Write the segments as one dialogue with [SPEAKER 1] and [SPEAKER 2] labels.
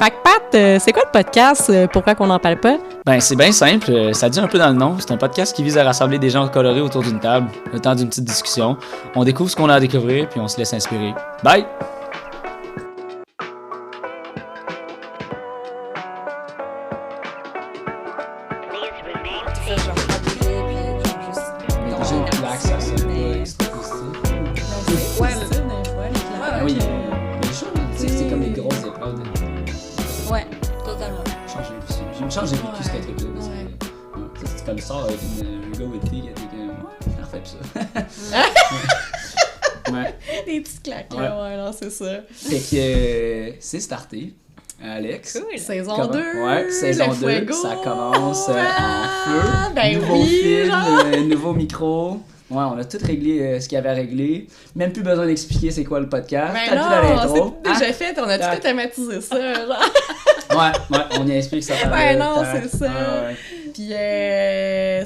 [SPEAKER 1] Fait que Pat, c'est quoi le podcast? Pourquoi qu'on n'en parle pas?
[SPEAKER 2] Ben, c'est bien simple, ça dit un peu dans le nom. C'est un podcast qui vise à rassembler des gens colorés autour d'une table, le temps d'une petite discussion. On découvre ce qu'on a à découvrir, puis on se laisse inspirer. Bye!
[SPEAKER 3] J'ai vécu ce truc-là. C'est comme ça avec un gars ou une fille qui a dit que je refais ça. Ouais.
[SPEAKER 1] Des petites claques, là, ouais, non, c'est ça.
[SPEAKER 3] Fait que c'est starté, Alex.
[SPEAKER 1] Cool. Saison 2.
[SPEAKER 3] Ouais, saison 2, ça commence en feu.
[SPEAKER 1] Ben
[SPEAKER 3] nouveau
[SPEAKER 1] oui,
[SPEAKER 3] film, nouveau micro. Ouais, on a tout réglé ce qu'il y avait à régler. Même plus besoin d'expliquer c'est quoi le podcast.
[SPEAKER 1] Ben non, c'est déjà fait, on a tout automatisé ça, genre.
[SPEAKER 3] Ouais, on y explique ça.
[SPEAKER 1] Ouais, non, c'est ça.
[SPEAKER 3] Ouais.
[SPEAKER 1] Puis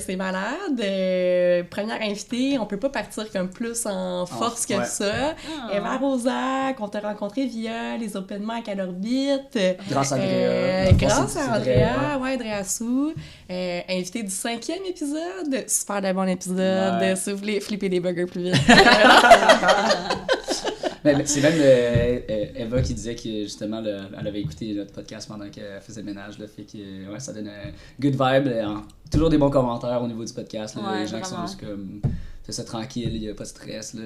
[SPEAKER 1] c'est malade. Première invitée, on peut pas partir comme plus en force que ça. Eva Rosa, qu'on t'a rencontré via les open mic à l'orbite.
[SPEAKER 3] Grâce à Andrea.
[SPEAKER 1] Grâce à Andrea, Andrea Sou. Invitée du 5e épisode. Super de bon épisode.
[SPEAKER 3] Ouais.
[SPEAKER 1] Si vous voulez flipper des burgers plus vite.
[SPEAKER 3] Mais c'est même Eva qui disait que justement elle avait écouté notre podcast pendant qu'elle faisait le ménage, là, fait que ouais, ça donne un good vibe, toujours des bons commentaires au niveau du podcast, là, les gens qui sont juste comme fais ça tranquille, il n'y a pas de stress, là.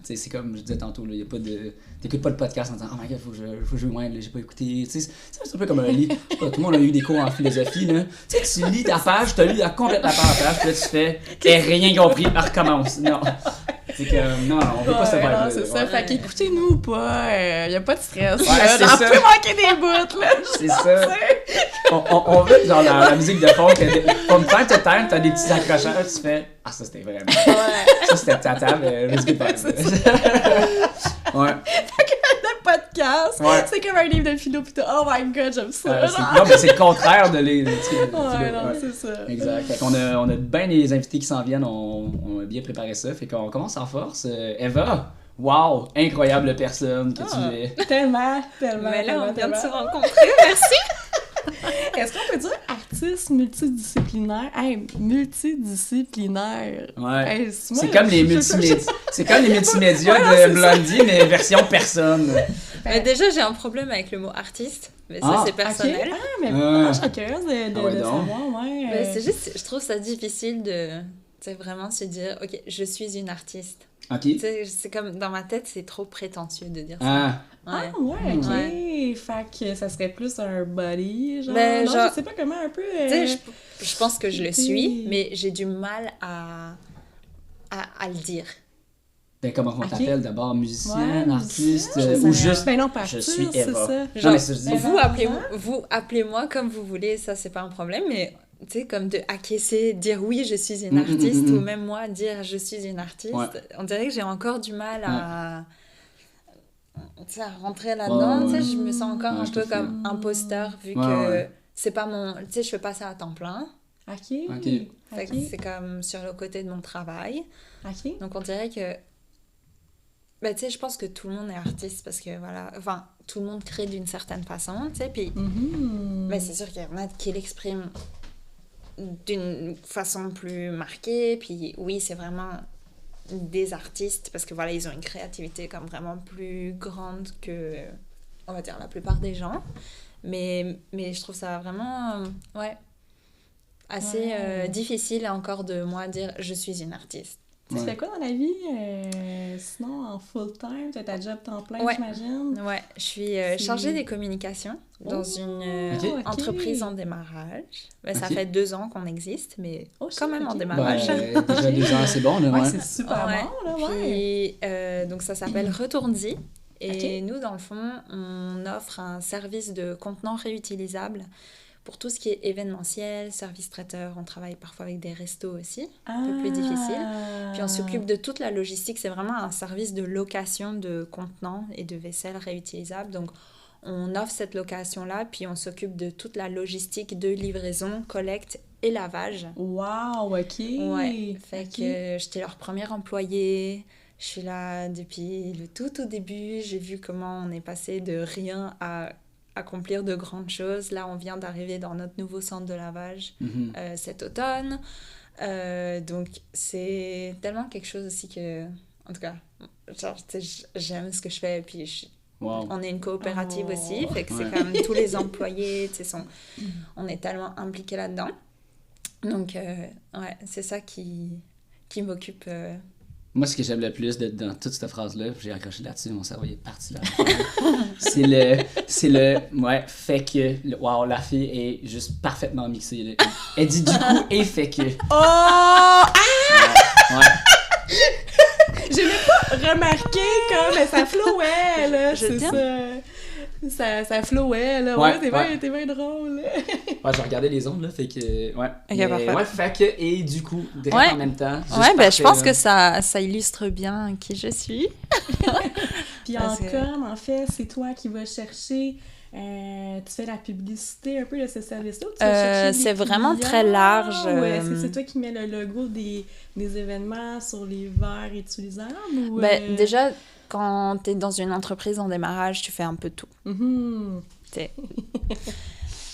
[SPEAKER 3] C'est comme je disais tantôt, il y a pas de t'écoutes pas le podcast en disant oh my god, faut que je joue loin, j'ai pas écouté, c'est un peu comme un lit. Je sais pas, tout le monde a eu des cours en philosophie, là. Tu lis ta page, tu as lu complètement la page, puis là tu fais rien compris, recommence. Non. C'est que non, on veut pas se faire.
[SPEAKER 1] C'est ça, fait qu'écoutez-nous ou pas, y a pas de stress.
[SPEAKER 3] Ouais,
[SPEAKER 1] on peut manquer des bouts, là.
[SPEAKER 3] C'est ça. On veut genre la musique de fond, from time to time, t'as des petits accrochages, tu fais ah, ça c'était vraiment. Ouais. Ça c'était ta table, let's get back. Ouais.
[SPEAKER 1] Fait que le podcast, c'est comme un livre de philo, pis oh my god, j'aime ça.
[SPEAKER 3] Non, mais c'est le contraire de les.
[SPEAKER 1] c'est ça.
[SPEAKER 3] Exact. Fait qu'on a bien les invités qui s'en viennent, on a bien préparé ça. Fait qu'on commence en force. Eva, wow, incroyable personne que tu es.
[SPEAKER 1] Tellement.
[SPEAKER 4] Mais là, on vient de se rencontrer, merci.
[SPEAKER 1] Est-ce qu'on peut dire artiste multidisciplinaire? Multidisciplinaire.
[SPEAKER 3] Ouais.
[SPEAKER 1] Hey,
[SPEAKER 3] c'est comme les multimédias. C'est comme les multimédias de Blondie, mais version personne.
[SPEAKER 4] Mais déjà, j'ai un problème avec le mot artiste. Mais ça, c'est personnel.
[SPEAKER 1] Okay. Mais je serais curieuse de savoir,
[SPEAKER 4] Mais c'est juste, je trouve ça difficile de vraiment se dire, ok, je suis une artiste.
[SPEAKER 3] Ok.
[SPEAKER 4] C'est comme, dans ma tête, c'est trop prétentieux de dire ça.
[SPEAKER 3] Ah.
[SPEAKER 1] Ok. Ouais. Fait que ça serait plus un body, genre.
[SPEAKER 4] Ben,
[SPEAKER 1] non,
[SPEAKER 4] genre,
[SPEAKER 1] je sais pas comment un peu.
[SPEAKER 4] Je pense que je le suis, mais j'ai du mal à le dire.
[SPEAKER 3] Ben, comment on t'appelle d'abord? Musicienne, artiste,
[SPEAKER 1] ou
[SPEAKER 3] juste.
[SPEAKER 1] Ben non, pas
[SPEAKER 3] je
[SPEAKER 1] artiste,
[SPEAKER 3] suis Eva.
[SPEAKER 1] C'est ça.
[SPEAKER 4] Genre,
[SPEAKER 3] non, mais
[SPEAKER 4] vous appelez-moi comme vous voulez, ça c'est pas un problème, mais tu sais, comme de acquiescer, dire oui, je suis une artiste, ou même moi dire je suis une artiste, on dirait que j'ai encore du mal à rentrer là-dedans, tu sais, je me sens encore un peu comme imposteur, vu que c'est pas mon... Tu sais, je fais pas ça à temps plein.
[SPEAKER 1] Ok.
[SPEAKER 4] Fait que c'est comme sur le côté de mon travail.
[SPEAKER 1] Ok.
[SPEAKER 4] Donc on dirait que... Ben, tu sais, je pense que tout le monde est artiste parce que, voilà... Enfin, tout le monde crée d'une certaine façon, tu sais, puis... Ben, c'est sûr qu'il y en a qui l'expriment d'une façon plus marquée, puis oui, c'est vraiment des artistes parce que, voilà, ils ont une créativité comme vraiment plus grande que, on va dire, la plupart des gens. Mais je trouve ça vraiment, assez difficile encore de moi dire « je suis une artiste ».
[SPEAKER 1] Tu fais quoi dans la vie? Sinon, en full-time, tu as ta job temps plein, j'imagine?
[SPEAKER 4] Ouais, je suis chargée des communications dans une entreprise en démarrage. Ça fait 2 ans qu'on existe, mais quand même en démarrage.
[SPEAKER 3] Déjà 2 ans, c'est bon, là,
[SPEAKER 1] ouais. C'est super bon, là,
[SPEAKER 4] Puis, donc ça s'appelle Retourne-y. Et nous, dans le fond, on offre un service de contenant réutilisable pour tout ce qui est événementiel, service traiteur. On travaille parfois avec des restos aussi, un peu plus difficile. Puis on s'occupe de toute la logistique. C'est vraiment un service de location de contenants et de vaisselle réutilisable. Donc, on offre cette location-là, puis on s'occupe de toute la logistique de livraison, collecte et lavage.
[SPEAKER 1] Wow, ok.
[SPEAKER 4] Ouais, fait que j'étais leur première employée. Je suis là depuis le tout au début. J'ai vu comment on est passé de rien à accomplir de grandes choses. Là, on vient d'arriver dans notre nouveau centre de lavage cet automne. Donc, c'est tellement quelque chose aussi que... En tout cas, genre, j'aime ce que je fais. Et puis, on est une coopérative aussi. Fait que c'est comme tous les employés, on est tellement impliqués là-dedans. Donc, c'est ça qui m'occupe...
[SPEAKER 3] Moi, ce que j'aime le plus dans toute cette phrase-là, j'ai accroché là-dessus, mon cerveau est parti là. c'est le fait que, wow, la fille est juste parfaitement mixée. Là. Elle dit du coup et fait que.
[SPEAKER 1] Oh!
[SPEAKER 3] Ouais.
[SPEAKER 1] J'ai même pas remarqué comme ça flowait, là.
[SPEAKER 4] C'est
[SPEAKER 1] ça flowait, là. Ouais, t'es bien drôle.
[SPEAKER 3] Ouais, j'ai regardé les ondes, là, fait que... Ouais.
[SPEAKER 4] Ok, parfait.
[SPEAKER 3] Ouais, fait que... Et du coup, direct en même temps...
[SPEAKER 4] Je pense que ça illustre bien qui je suis.
[SPEAKER 1] Puis en fait, c'est toi qui vas chercher... tu fais la publicité un peu de ce service-là? Tu vas chercher
[SPEAKER 4] c'est vraiment très large.
[SPEAKER 1] Ou est-ce que c'est toi qui mets le logo des événements sur les verres réutilisables? Ou,
[SPEAKER 4] déjà, quand tu es dans une entreprise en démarrage, tu fais un peu tout.
[SPEAKER 1] Mm-hmm.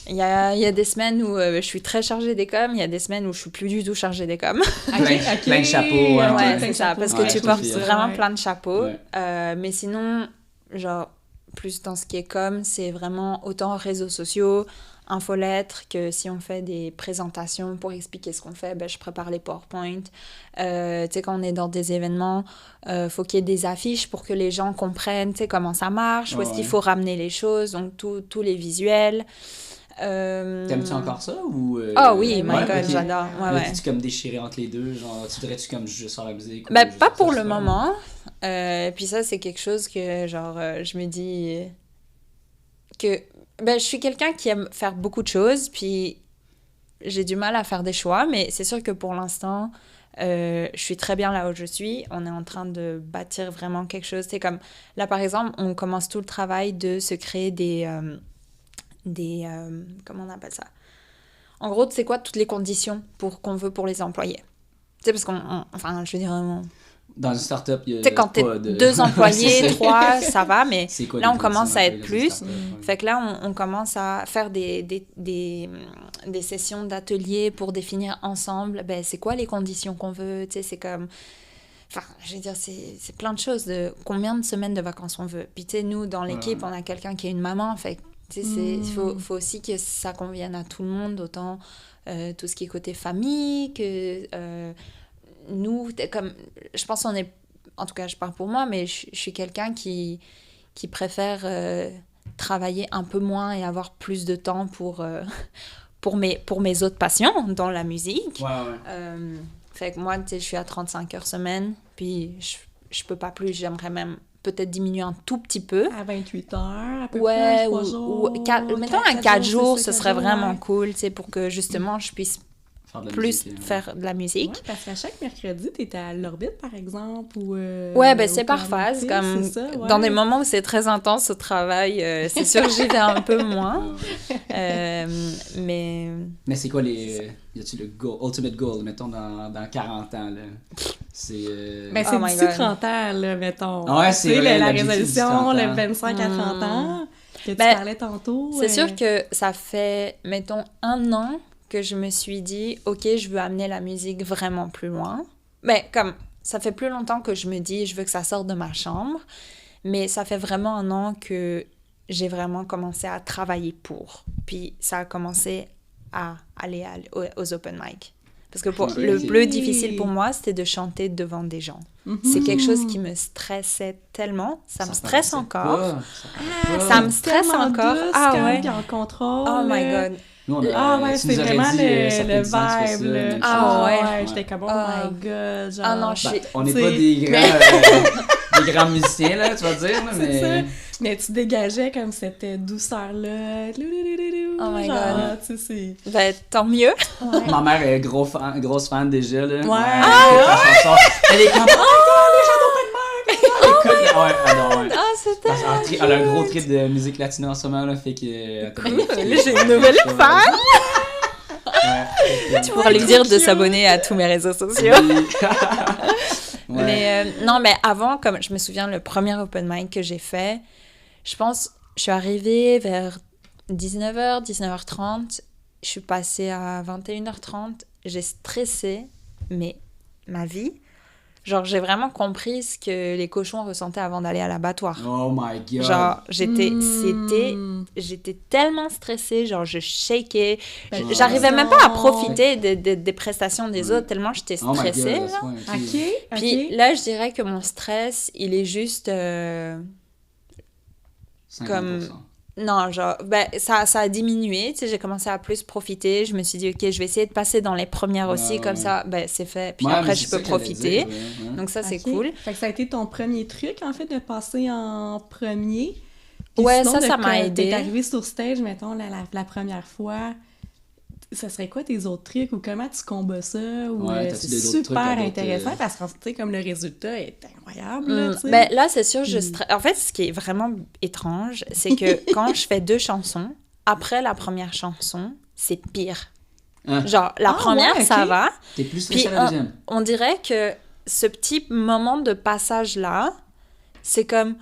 [SPEAKER 4] Il y a des semaines où je suis très chargée des coms, il y a des semaines où je suis plus du tout chargée des coms.
[SPEAKER 3] Plein de chapeaux.
[SPEAKER 4] Ouais, c'est ça, parce que tu portes vraiment plein de chapeaux. Ouais. Mais sinon, genre, plus dans ce qui est com, c'est vraiment autant réseaux sociaux, infolettres, que si on fait des présentations pour expliquer ce qu'on fait, je prépare les PowerPoint. Tu sais, quand on est dans des événements, faut qu'il y ait des affiches pour que les gens comprennent, tu sais, comment ça marche, où est-ce qu'il faut ramener les choses, donc tous les visuels.
[SPEAKER 3] T'aimes-tu encore ça ou
[SPEAKER 4] Oh oui, my God, j'adore.
[SPEAKER 3] Tu comme déchiré entre les deux, genre tu voudrais-tu comme juste faire la musique?
[SPEAKER 4] Pas pour le moment. Puis ça, c'est quelque chose que genre je me dis que je suis quelqu'un qui aime faire beaucoup de choses, puis j'ai du mal à faire des choix, mais c'est sûr que pour l'instant, je suis très bien là où je suis. On est en train de bâtir vraiment quelque chose. C'est comme là, par exemple, on commence tout le travail de se créer des comment on appelle ça? En gros, c'est quoi toutes les conditions qu'on veut pour les employés? Tu sais, parce je veux dire...
[SPEAKER 3] Dans une start-up, il y a
[SPEAKER 4] tu sais, quand t'es 2 employés, 3, ça va, mais là, on commence à être plus. Fait que là, on commence à faire des sessions d'ateliers pour définir ensemble, c'est quoi les conditions qu'on veut, tu sais, c'est comme... Enfin, je veux dire, c'est plein de choses, de combien de semaines de vacances on veut. Puis, tu sais, nous, dans l'équipe, on a quelqu'un qui est une maman, fait il faut aussi que ça convienne à tout le monde, autant tout ce qui est côté famille, que nous, comme, je pense qu'on est, en tout cas je parle pour moi, mais je suis quelqu'un qui préfère travailler un peu moins et avoir plus de temps pour mes autres passions, dont la musique. Fait que moi, tu sais, je suis à 35 heures semaine, puis je peux pas plus, j'aimerais même peut-être diminuer un tout petit peu.
[SPEAKER 1] À 28 heures, à peu près, 3 jours.
[SPEAKER 4] Mettons à 4 jours, ce serait vraiment cool, tu sais, pour que justement je puisse faire de la musique.
[SPEAKER 1] Ouais, parce qu'à chaque mercredi, t'es à l'orbite, par exemple, ou...
[SPEAKER 4] c'est par phase, comme dans des moments où c'est très intense au travail, c'est sûr que j'y vais un peu moins. Mais
[SPEAKER 3] c'est quoi les... Y a-tu le ultimate goal, mettons, dans 40 ans, là? C'est...
[SPEAKER 1] c'est d'ici 30 ans, là, mettons.
[SPEAKER 3] Ouais, c'est vrai,
[SPEAKER 1] la résolution, le 25 à 30 ans, que tu parlais tantôt.
[SPEAKER 4] C'est sûr que ça fait, mettons, 1 an que je me suis dit, OK, je veux amener la musique vraiment plus loin. Mais comme, ça fait plus longtemps que je me dis, je veux que ça sorte de ma chambre, mais ça fait vraiment 1 an que j'ai vraiment commencé à travailler pour. Puis ça a commencé à aller aux open mic. Parce que le plus difficile pour moi, c'était de chanter devant des gens. Mm-hmm. C'est quelque chose qui me stressait tellement. Ça me stresse encore. Ça me stresse encore.
[SPEAKER 1] Puis en contrôle.
[SPEAKER 4] Oh my God.
[SPEAKER 3] Nous,
[SPEAKER 1] c'est vraiment le vibe.
[SPEAKER 3] Ouais,
[SPEAKER 1] j'étais comme, oh my God. Genre,
[SPEAKER 4] non,
[SPEAKER 3] on n'est pas des grands musiciens, là, tu vas dire. Mais...
[SPEAKER 1] mais tu dégageais comme cette douceur-là.
[SPEAKER 4] Oh my God.
[SPEAKER 1] Tu sais,
[SPEAKER 4] tant mieux.
[SPEAKER 1] Ouais.
[SPEAKER 3] Ma mère est grosse fan déjà, là.
[SPEAKER 1] Ouais.
[SPEAKER 3] Elle est comme, les gens d'open mic!
[SPEAKER 4] C'est tellement...
[SPEAKER 3] Elle a un gros trip de musique latine en ce moment, là, fait que...
[SPEAKER 4] Là, j'ai une nouvelle fan! Tu pourras lui dire de s'abonner à tous mes réseaux sociaux. Mais mais avant, comme je me souviens, le premier open mic que j'ai fait, je pense, je suis arrivée vers 19h, 19h30, je suis passée à 21h30, j'ai stressé, mais ma vie. Genre, j'ai vraiment compris ce que les cochons ressentaient avant d'aller à l'abattoir.
[SPEAKER 3] Oh my God!
[SPEAKER 4] Genre, j'étais tellement stressée, genre, je shakais. J'arrivais même pas à profiter des prestations des autres, tellement j'étais stressée.
[SPEAKER 3] Oh my God,
[SPEAKER 1] OK.
[SPEAKER 4] Puis là, je dirais que mon stress, il est juste
[SPEAKER 3] 50%.
[SPEAKER 4] comme... Non, genre, ben, ça a diminué, tu sais, j'ai commencé à plus profiter, je me suis dit, OK, je vais essayer de passer dans les premières aussi, comme ça, ben, c'est fait, puis après, je peux profiter. Donc ça, c'est cool.
[SPEAKER 1] Fait que ça a été ton premier truc, en fait, de passer en premier.
[SPEAKER 4] Puis sinon, ça m'a aidé.
[SPEAKER 1] T'es arrivé sur stage, mettons, la première fois, ça serait quoi tes autres trucs, ou comment tu combats ça, ou c'est super intéressant, parce que, tu sais, comme le résultat est incroyable, là, tu sais.
[SPEAKER 4] Ben, là, c'est sûr, en fait, ce qui est vraiment étrange, c'est que quand je fais 2 chansons, après la première chanson, c'est pire. Genre, la première, ça va.
[SPEAKER 3] T'es plus stressé à la deuxième.
[SPEAKER 4] On dirait que ce petit moment de passage-là, c'est comme...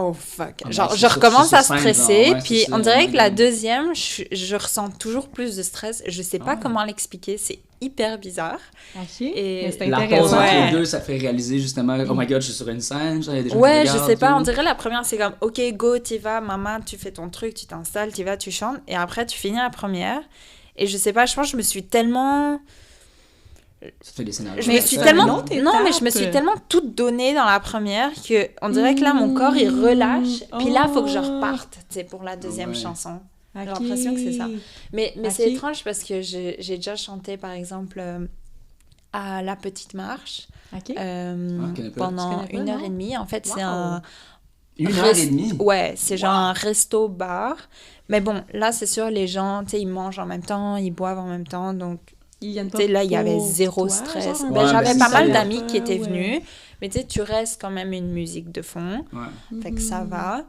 [SPEAKER 4] Oh fuck. Genre, je recommence à stresser, puis on dirait que la deuxième, je ressens toujours plus de stress. Je sais pas comment l'expliquer, c'est hyper bizarre.
[SPEAKER 1] OK.
[SPEAKER 4] Et
[SPEAKER 1] c'est
[SPEAKER 3] la
[SPEAKER 1] intéressant.
[SPEAKER 3] pause entre les deux, ça fait réaliser justement, oh my God, je suis sur une scène, genre, il y a des gens qui regardent,
[SPEAKER 4] je sais pas,
[SPEAKER 3] tout.
[SPEAKER 4] on dirait la première, c'est comme, OK, go, t'y vas, maman, tu fais ton truc, tu t'installes, t'y vas, tu chantes, et après, tu finis la première. Et je sais pas, je pense que je me suis tellement...
[SPEAKER 3] Ça fait des scénarios.
[SPEAKER 4] Je me suis tellement... Non, mais je me suis tellement toute donnée dans la première que on dirait que là, mon corps, il relâche. Puis là, il faut que je reparte, tu sais, pour la deuxième chanson. J'ai l'impression que c'est ça. Mais c'est étrange parce que j'ai déjà chanté, par exemple, à La Petite Marche pendant 1h30. En fait, c'est un...
[SPEAKER 3] 1h30?
[SPEAKER 4] Ouais, c'est genre un resto-bar. Mais bon, là, c'est sûr, les gens, tu sais, ils mangent en même temps, ils boivent en même temps, donc... Là, il y avait zéro stress. J'avais pas mal d'amis qui étaient venus, mais tu sais, tu restes quand même une musique de fond. Fait que ça va.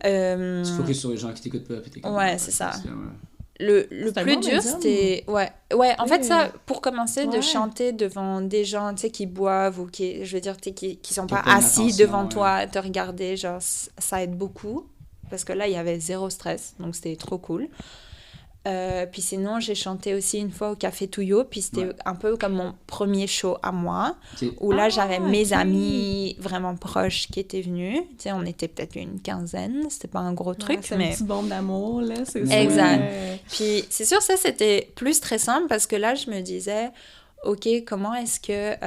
[SPEAKER 3] Tu focuses sur les gens qui t'écoutent pas.
[SPEAKER 4] C'est ça. Le plus dur, c'était... Ouais, en fait, ça, pour commencer, de chanter devant des gens, tu sais, qui boivent ou qui, je veux dire, qui sont pas assis devant toi, te regarder, genre, ça aide beaucoup. Parce que là, il y avait zéro stress, donc c'était trop cool. Puis sinon, j'ai chanté aussi une fois au Café Touillot, puis c'était un peu comme mon premier show à moi, où là, j'avais mes amis vraiment proches qui étaient venus. Tu sais, on était peut-être une quinzaine, c'était pas un gros truc,
[SPEAKER 1] c'est
[SPEAKER 4] mais...
[SPEAKER 1] une petite bombe d'amour, là, c'est ça.
[SPEAKER 4] Exact. Puis c'est sûr, ça, c'était plus stressant, parce que là, je me disais, OK, comment est-ce que...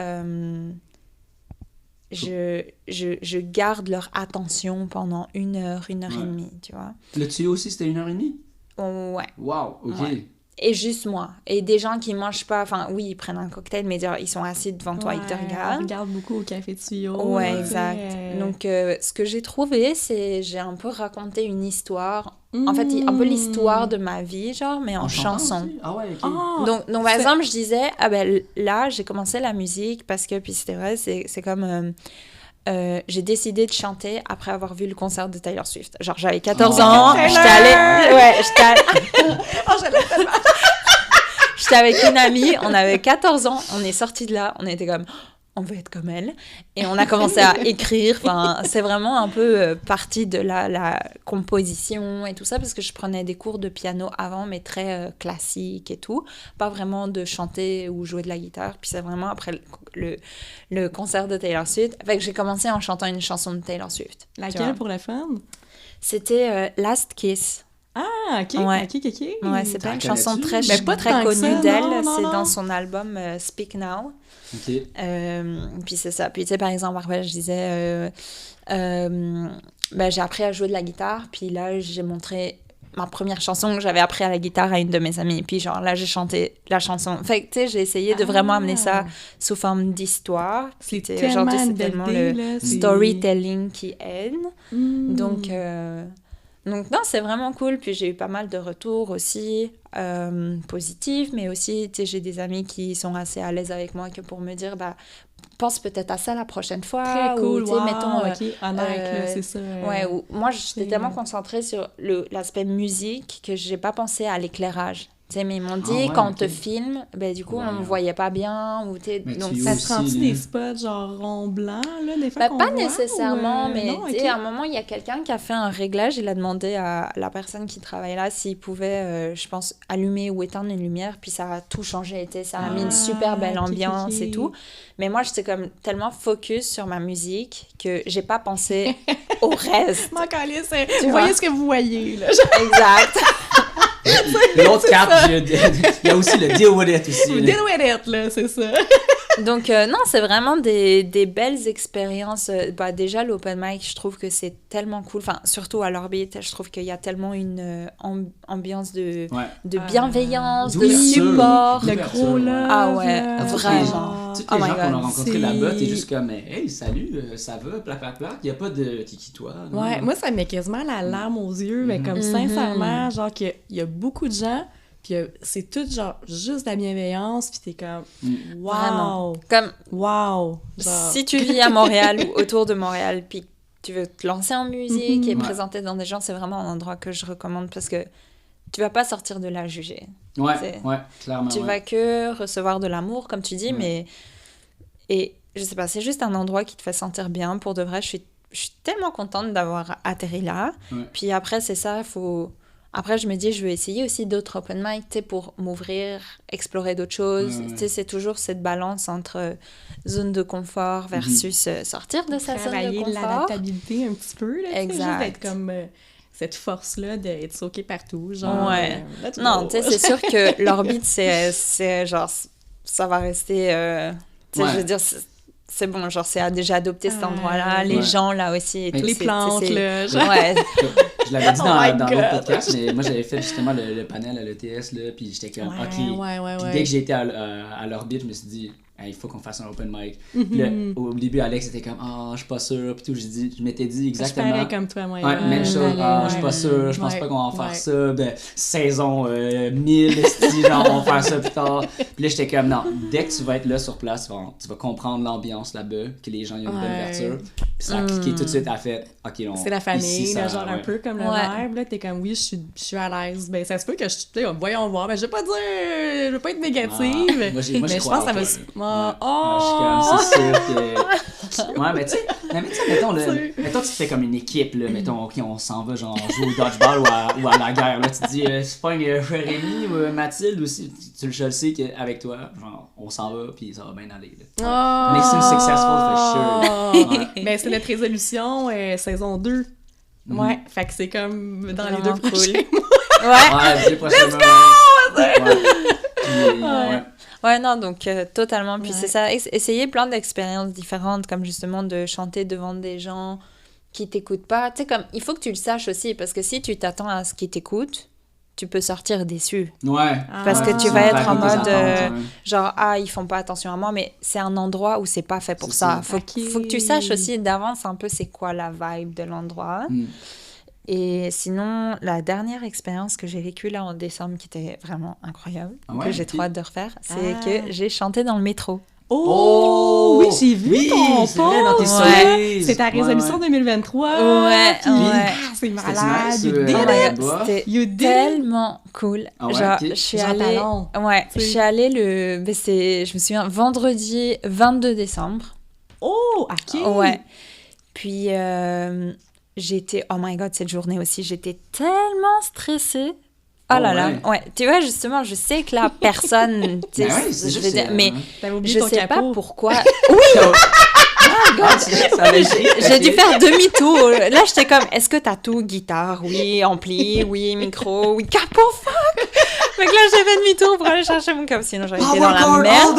[SPEAKER 4] je garde leur attention pendant 1h et demie, tu vois.
[SPEAKER 3] Le tuyau aussi, c'était 1h30?
[SPEAKER 4] Ouais.
[SPEAKER 3] Wow, OK.
[SPEAKER 4] Ouais. Et juste moi. Et des gens qui mangent pas, enfin, oui, ils prennent un cocktail, mais ils sont assis devant toi, ils te regardent.
[SPEAKER 1] On regarde beaucoup au Café Tuyau.
[SPEAKER 4] Ouais, exact. Donc, ce que j'ai trouvé, c'est j'ai un peu raconté une histoire. En fait, un peu l'histoire de ma vie, genre, mais en chanson.
[SPEAKER 3] Ah ouais, OK.
[SPEAKER 4] Donc par exemple, je disais, là, j'ai commencé la musique parce que, puis c'était vrai, c'est comme... j'ai décidé de chanter après avoir vu le concert de Taylor Swift. Genre, j'avais 14 ans, j'étais allée... Ouais, j'étais avec une amie, on avait 14 ans, on est sortis de là, on était comme... On veut être comme elle. Et on a commencé à écrire. Enfin, c'est vraiment un peu partie de la composition et tout ça, parce que je prenais des cours de piano avant, mais très classique et tout. Pas vraiment de chanter ou jouer de la guitare. Puis c'est vraiment après le concert de Taylor Swift. Fait que j'ai commencé en chantant une chanson de Taylor Swift.
[SPEAKER 1] Laquelle pour la femme?
[SPEAKER 4] C'était Last Kiss.
[SPEAKER 1] Ah, OK.
[SPEAKER 4] Ouais.
[SPEAKER 1] OK.
[SPEAKER 4] Ouais, c'est pas une chanson très connue d'elle. C'est dans son album Speak Now.
[SPEAKER 3] OK.
[SPEAKER 4] Puis c'est ça. Puis tu sais, par exemple, après, je disais... j'ai appris à jouer de la guitare. Puis là, j'ai montré ma première chanson que j'avais appris à la guitare à une de mes amies. Puis genre, là, j'ai chanté la chanson. Fait que tu sais, j'ai essayé de vraiment amener ça sous forme d'histoire.
[SPEAKER 1] C'est tellement
[SPEAKER 4] le storytelling qui aide. Donc, non, c'est vraiment cool. Puis j'ai eu pas mal de retours aussi positifs, mais aussi, tu sais, j'ai des amis qui sont assez à l'aise avec moi que pour me dire, pense peut-être à ça la prochaine fois.
[SPEAKER 1] Très cool,
[SPEAKER 4] ou, mettons...
[SPEAKER 1] honnête, c'est ça.
[SPEAKER 4] Moi, j'étais tellement concentrée sur l'aspect musique que j'ai pas pensé à l'éclairage. Mais ils m'ont dit, quand on te filme, du coup, on ne me voyait pas bien.
[SPEAKER 1] Donc, ça te rend-tu des spots genre rond blanc, là, des fois
[SPEAKER 4] pas nécessairement, mais à un moment, il y a quelqu'un qui a fait un réglage. Il a demandé à la personne qui travaille là s'il pouvait, je pense, allumer ou éteindre une lumière. Puis ça a tout changé. Ça a mis une super belle ambiance et tout. Mais moi, j'étais comme tellement focus sur ma musique que j'ai pas pensé au reste.
[SPEAKER 1] Vous voyez ce que vous voyez, là.
[SPEAKER 4] Exact.
[SPEAKER 3] L'autre cap, il y a aussi le deal with it aussi.
[SPEAKER 1] Deal with it, là, c'est ça.
[SPEAKER 4] Donc, non, c'est vraiment des belles expériences. Déjà, l'open mic, je trouve que c'est tellement cool. Enfin, surtout à l'Orbite, je trouve qu'il y a tellement une ambiance de bienveillance, de support.
[SPEAKER 1] Le gros love.
[SPEAKER 4] Ah ouais, vraiment.
[SPEAKER 3] Toutes les gens qu'on a rencontrés là-bas, t'es juste comme, hey, salut, ça va, plac, il n'y a pas de kiki-toi.
[SPEAKER 1] Ouais, moi, ça me met quasiment la larme aux yeux, mais comme sincèrement, genre qu'il y a beaucoup de gens, puis c'est tout genre juste de la bienveillance, puis t'es comme, wow!
[SPEAKER 4] Vraiment. Comme,
[SPEAKER 1] wow!
[SPEAKER 4] Genre... Si tu vis à Montréal ou autour de Montréal, puis tu veux te lancer en musique et présenter dans des gens, c'est vraiment un endroit que je recommande parce que tu vas pas sortir de là jugé.
[SPEAKER 3] Ouais, clairement.
[SPEAKER 4] Tu vas que recevoir de l'amour, comme tu dis, mais... Et je sais pas, c'est juste un endroit qui te fait sentir bien. Pour de vrai, je suis tellement contente d'avoir atterri là. Puis après, c'est ça, Après, je me dis, je veux essayer aussi d'autres open mic, pour m'ouvrir, explorer d'autres choses. C'est toujours cette balance entre zone de confort versus sortir de sa zone de confort.
[SPEAKER 1] L'adaptabilité un petit peu, là.
[SPEAKER 4] Exact.
[SPEAKER 1] Juste d'être comme... cette force-là d'être OK partout, genre...
[SPEAKER 4] Non, tu sais, c'est sûr que l'Orbite, c'est genre... Ça va rester... je veux dire... C'est bon, genre, c'est déjà adopté cet endroit-là, les gens, là aussi, et
[SPEAKER 1] tout. Les plantes, là,
[SPEAKER 3] genre. Ouais. Je l'avais dit dans d'autres podcasts, mais moi, j'avais fait justement le panel à l'ETS, là, puis j'étais comme, OK. Puis dès que j'ai été à l'Orbite, je me suis dit, il faut qu'on fasse un open mic. Puis là, au début, Alex était comme, je suis pas sûr, puis tout, je m'étais dit exactement.
[SPEAKER 1] Je parais comme toi, moi.
[SPEAKER 3] Ouais, même chose, je suis pas sûr, je pense pas qu'on va faire ça, saison 1000, genre, on va faire ça plus tard. Puis là, j'étais comme, non, dès que tu vas être là sur place, tu vas comprendre l'ambiance là-bas, que les gens, ils ont une bonne ouverture. Puis ça a cliqué tout de suite, à fait, OK,
[SPEAKER 1] c'est la famille, là, genre un peu comme le verbe, là, t'es comme, oui, je suis à l'aise. Ben, ça se peut que voyons voir, je vais pas dire, je veux pas être négative, mais je pense que ça va...
[SPEAKER 3] C'est sûr que... Ouais, mais tu sais, mettons tu te fais comme une équipe, là, mettons, OK, on s'en va, genre, jouer au dodgeball ou à la guerre, là, tu te dis, c'est pas Jérémy ou Mathilde aussi, je le sais qu'avec toi, genre, on s'en va, puis ça va bien aller, là. Makes him successful, for sure.
[SPEAKER 1] Mais c'est notre résolution, saison 2. Ouais, fait que c'est comme dans les 2 prochains
[SPEAKER 4] mois.
[SPEAKER 3] Ouais,
[SPEAKER 1] let's go!
[SPEAKER 4] Ouais, non, donc totalement. Puis c'est ça, essayer plein d'expériences différentes, comme justement de chanter devant des gens qui t'écoutent pas. Tu sais, comme, il faut que tu le saches aussi, parce que si tu t'attends à ce qu'ils t'écoutent, tu peux sortir déçu.
[SPEAKER 3] Ouais.
[SPEAKER 4] Parce que tu vas être en mode, genre, ils font pas attention à moi, mais c'est un endroit où c'est pas fait pour ça. Faut que tu saches aussi d'avance un peu c'est quoi la vibe de l'endroit. Et sinon, la dernière expérience que j'ai vécue là en décembre, qui était vraiment incroyable, que j'ai trop hâte de refaire, c'est que j'ai chanté dans le métro.
[SPEAKER 1] Oh, oui, j'ai vu ton post.
[SPEAKER 3] Dans tes stories.
[SPEAKER 1] C'est ta résolution 2023. C'est malade.
[SPEAKER 4] C'était tellement cool. Genre, je suis allée... je suis allée je me souviens, vendredi 22 décembre.
[SPEAKER 1] Oh, OK.
[SPEAKER 4] Ouais. Puis... j'étais, oh my god, cette journée aussi, j'étais tellement stressée. Oh là là, ouais. Tu vois, justement, je sais que là, personne, je veux dire, mais je sais pas pourquoi. Oui! Oh my god! J'ai dû faire demi-tour. Là, j'étais comme, est-ce que t'as tout? Guitare, oui. Ampli, oui. Micro, oui. Capot, fuck! Donc là, j'ai fait demi-tour pour aller chercher mon cap, sinon j'aurais été dans la merde.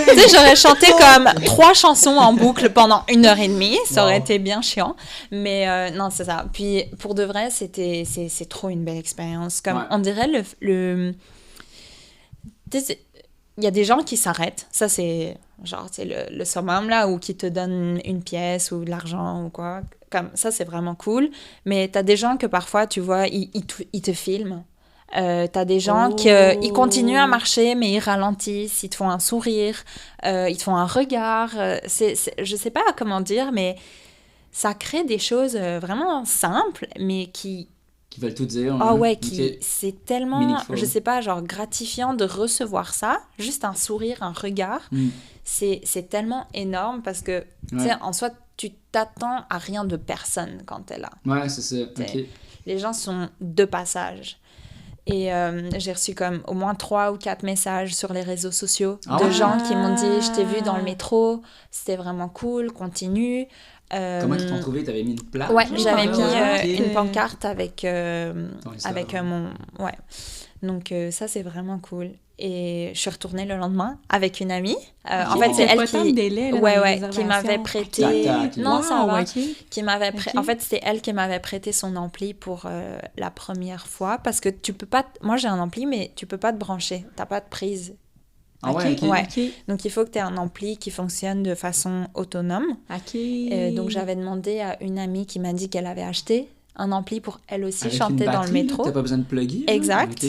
[SPEAKER 4] Tu sais, j'aurais chanté comme 3 chansons en boucle pendant 1h30. Ça aurait été bien chiant. Mais non, c'est ça. Puis, pour de vrai, c'est trop une belle expérience. Comme, on dirait tu sais, il y a des gens qui s'arrêtent. Ça, c'est genre, tu sais, le summum, là, ou qui te donnent une pièce ou de l'argent ou quoi. Comme ça, c'est vraiment cool. Mais t'as des gens que parfois, tu vois, ils te filment. T'as des gens qui ils continuent à marcher, mais ils ralentissent, ils te font un sourire, ils te font un regard. Je sais pas comment dire, mais ça crée des choses vraiment simples, mais qui
[SPEAKER 3] Qui veulent tout dire.
[SPEAKER 4] Ah ouais,
[SPEAKER 3] Okay.
[SPEAKER 4] c'est tellement,
[SPEAKER 3] Meaningful.
[SPEAKER 4] je sais pas, genre gratifiant de recevoir ça, juste un sourire, un regard, c'est tellement énorme parce que, tu sais, en soi, tu t'attends à rien de personne quand t'es là.
[SPEAKER 3] Ouais, c'est ça, ok.
[SPEAKER 4] Les gens sont de passage. Et j'ai reçu comme au moins 3 ou 4 messages sur les réseaux sociaux de gens qui m'ont dit « Je t'ai vu dans le métro, c'était vraiment cool, continue ».
[SPEAKER 3] Comment ils t'ont trouvé? T'avais mis une plaque?
[SPEAKER 4] Ouais, j'avais mis une pancarte avec mon... Ouais. Donc ça, c'est vraiment cool. Et je suis retournée le lendemain avec une amie. En fait, c'est elle qui m'avait prêté... Non, ça va. Qui m'avait En fait, c'était elle qui m'avait prêté son ampli pour la première fois. Parce que tu peux pas... Moi, j'ai un ampli, mais tu peux pas te brancher. T'as pas de prise.
[SPEAKER 3] Ah ouais, ok.
[SPEAKER 4] Ouais. Donc, il faut que tu aies un ampli qui fonctionne de façon autonome. Donc, j'avais demandé à une amie qui m'a dit qu'elle avait acheté un ampli pour elle aussi avec chanter dans le métro.
[SPEAKER 3] T'as pas besoin de plugger?
[SPEAKER 4] Exact.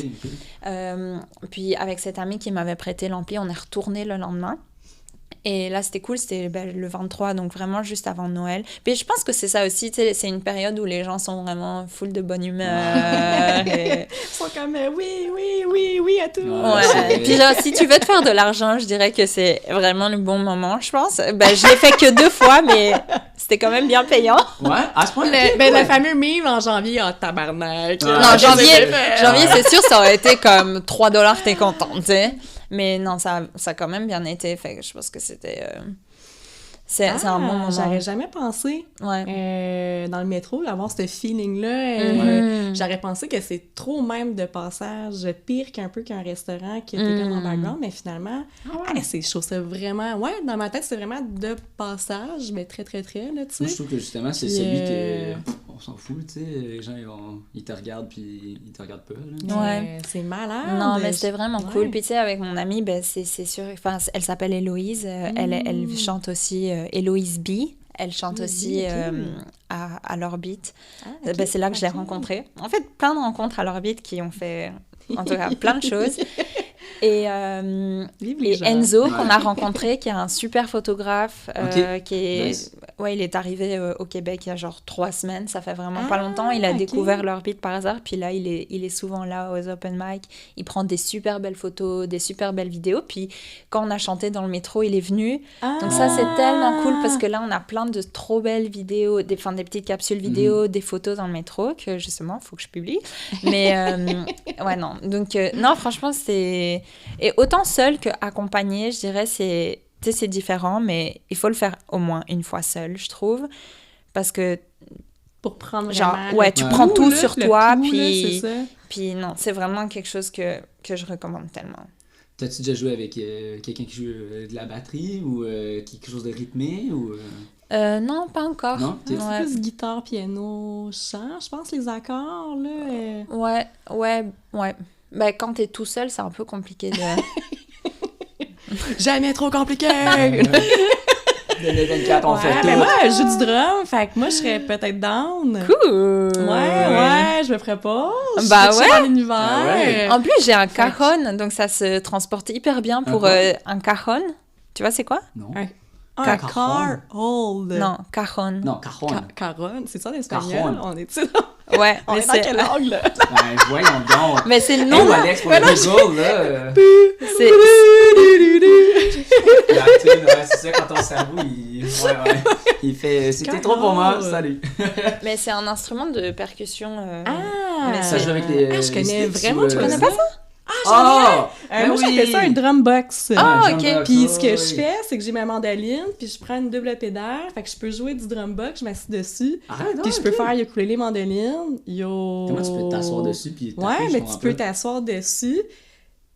[SPEAKER 4] Puis, avec cette amie qui m'avait prêté l'ampli, on est retourné le lendemain. Et là, c'était cool, c'était le 23, donc vraiment juste avant Noël. Puis je pense que c'est ça aussi, tu sais, c'est une période où les gens sont vraiment full de bonne humeur.
[SPEAKER 1] Ils sont comme oui à tout.
[SPEAKER 4] Ouais. Puis genre, si tu veux te faire de l'argent, je dirais que c'est vraiment le bon moment, je pense. Ben, je l'ai fait que 2 fois, mais c'était quand même bien payant.
[SPEAKER 3] Ouais, à ce point.
[SPEAKER 1] Le fameux meme en janvier, en tabarnak.
[SPEAKER 4] Non, janvier, c'est sûr, ça aurait été comme $3, t'es contente, tu sais. Mais non, ça a quand même bien été. Fait que je pense que c'était... c'est un bon moment.
[SPEAKER 1] J'aurais jamais pensé dans le métro, avoir ce feeling-là. J'aurais pensé que c'est trop même de passage, pire qu'un restaurant que t'es comme en background, mais finalement, je trouve ça vraiment... Ouais, dans ma tête, c'est vraiment de passage, mais très, très, très, là, tu sais.
[SPEAKER 3] Moi, je trouve que justement, c'est celui que... On s'en fout, tu sais. Les gens, ils te regardent, puis ils te regardent pas, là.
[SPEAKER 4] Ouais.
[SPEAKER 1] C'est malade.
[SPEAKER 4] Non, mais c'était vraiment cool. Puis, tu sais, avec mon amie, ben, c'est sûr... Enfin, elle s'appelle Héloïse. Elle chante aussi Héloïse B. Elle chante aussi à l'Orbite. Ben, c'est là que je l'ai rencontrée. En fait, plein de rencontres à l'Orbite qui ont fait, en tout cas, plein de choses. Et Enzo, qu'on a rencontré, qui est un super photographe, qui est... Nice. Ouais, il est arrivé au Québec il y a genre 3 semaines, ça fait vraiment pas longtemps. Il a découvert l'Orbite par hasard, puis là, il est souvent là aux open mic. Il prend des super belles photos, des super belles vidéos, puis quand on a chanté dans le métro, il est venu. Donc ça, c'est tellement cool, parce que là, on a plein de trop belles vidéos, des petites capsules vidéo, des photos dans le métro, que justement, il faut que je publie. Mais ouais, non. Donc, non, franchement, c'est... Et autant seul qu'accompagné, je dirais, c'est... Tu sais, c'est différent, mais il faut le faire au moins une fois seul, je trouve. Parce que...
[SPEAKER 1] Pour prendre
[SPEAKER 4] genre, tu prends tout sur toi, puis... Puis non, c'est vraiment quelque chose que je recommande tellement.
[SPEAKER 3] T'as-tu déjà joué avec quelqu'un qui joue de la batterie ou quelque chose de rythmé ou...
[SPEAKER 4] Non, pas encore.
[SPEAKER 3] Non?
[SPEAKER 1] C'est plus guitare, piano, chant, je pense, les accords, là.
[SPEAKER 4] Ouais. Ben, quand t'es tout seul, c'est un peu compliqué de...
[SPEAKER 1] Jamais trop compliqué!
[SPEAKER 3] 2024, on fait tout.
[SPEAKER 1] Mais moi, je joue du drum, fait que moi, je serais peut-être down.
[SPEAKER 4] Cool!
[SPEAKER 1] Ouais, je me propose.
[SPEAKER 4] Bah ouais!
[SPEAKER 1] Dans l'univers.
[SPEAKER 4] En plus, j'ai un cajon, donc ça se transporte hyper bien pour un cajon. Tu vois, c'est quoi?
[SPEAKER 3] Non.
[SPEAKER 1] Un car hold.
[SPEAKER 4] Non, cajon.
[SPEAKER 3] Non, cajon.
[SPEAKER 1] Cajon, c'est ça l'espagnol? On est-tu
[SPEAKER 4] Ouais,
[SPEAKER 1] on est dans quelle langue, là?
[SPEAKER 3] Ben, voyons donc.
[SPEAKER 4] Mais c'est le nom.
[SPEAKER 3] Hey, Alex, pour le Google, là.
[SPEAKER 4] C'est...
[SPEAKER 3] c'est ça, quand ton cerveau, il fait... C'était trop pour moi, salut.
[SPEAKER 4] Mais c'est un instrument de percussion.
[SPEAKER 1] Mais
[SPEAKER 3] ça joue avec les...
[SPEAKER 1] je connais vraiment, tu connais pas ça?
[SPEAKER 3] Ah!
[SPEAKER 1] Moi, j'appelle ça un drum box.
[SPEAKER 4] OK.
[SPEAKER 1] Puis ce que je fais, c'est que j'ai ma mandoline, puis je prends une double pédale, fait que je peux jouer du drum box, je m'assieds dessus, puis je peux faire ukulélé mandoline.
[SPEAKER 3] Comment tu peux t'asseoir dessus puis taper?
[SPEAKER 1] Ouais, mais tu peux t'asseoir dessus,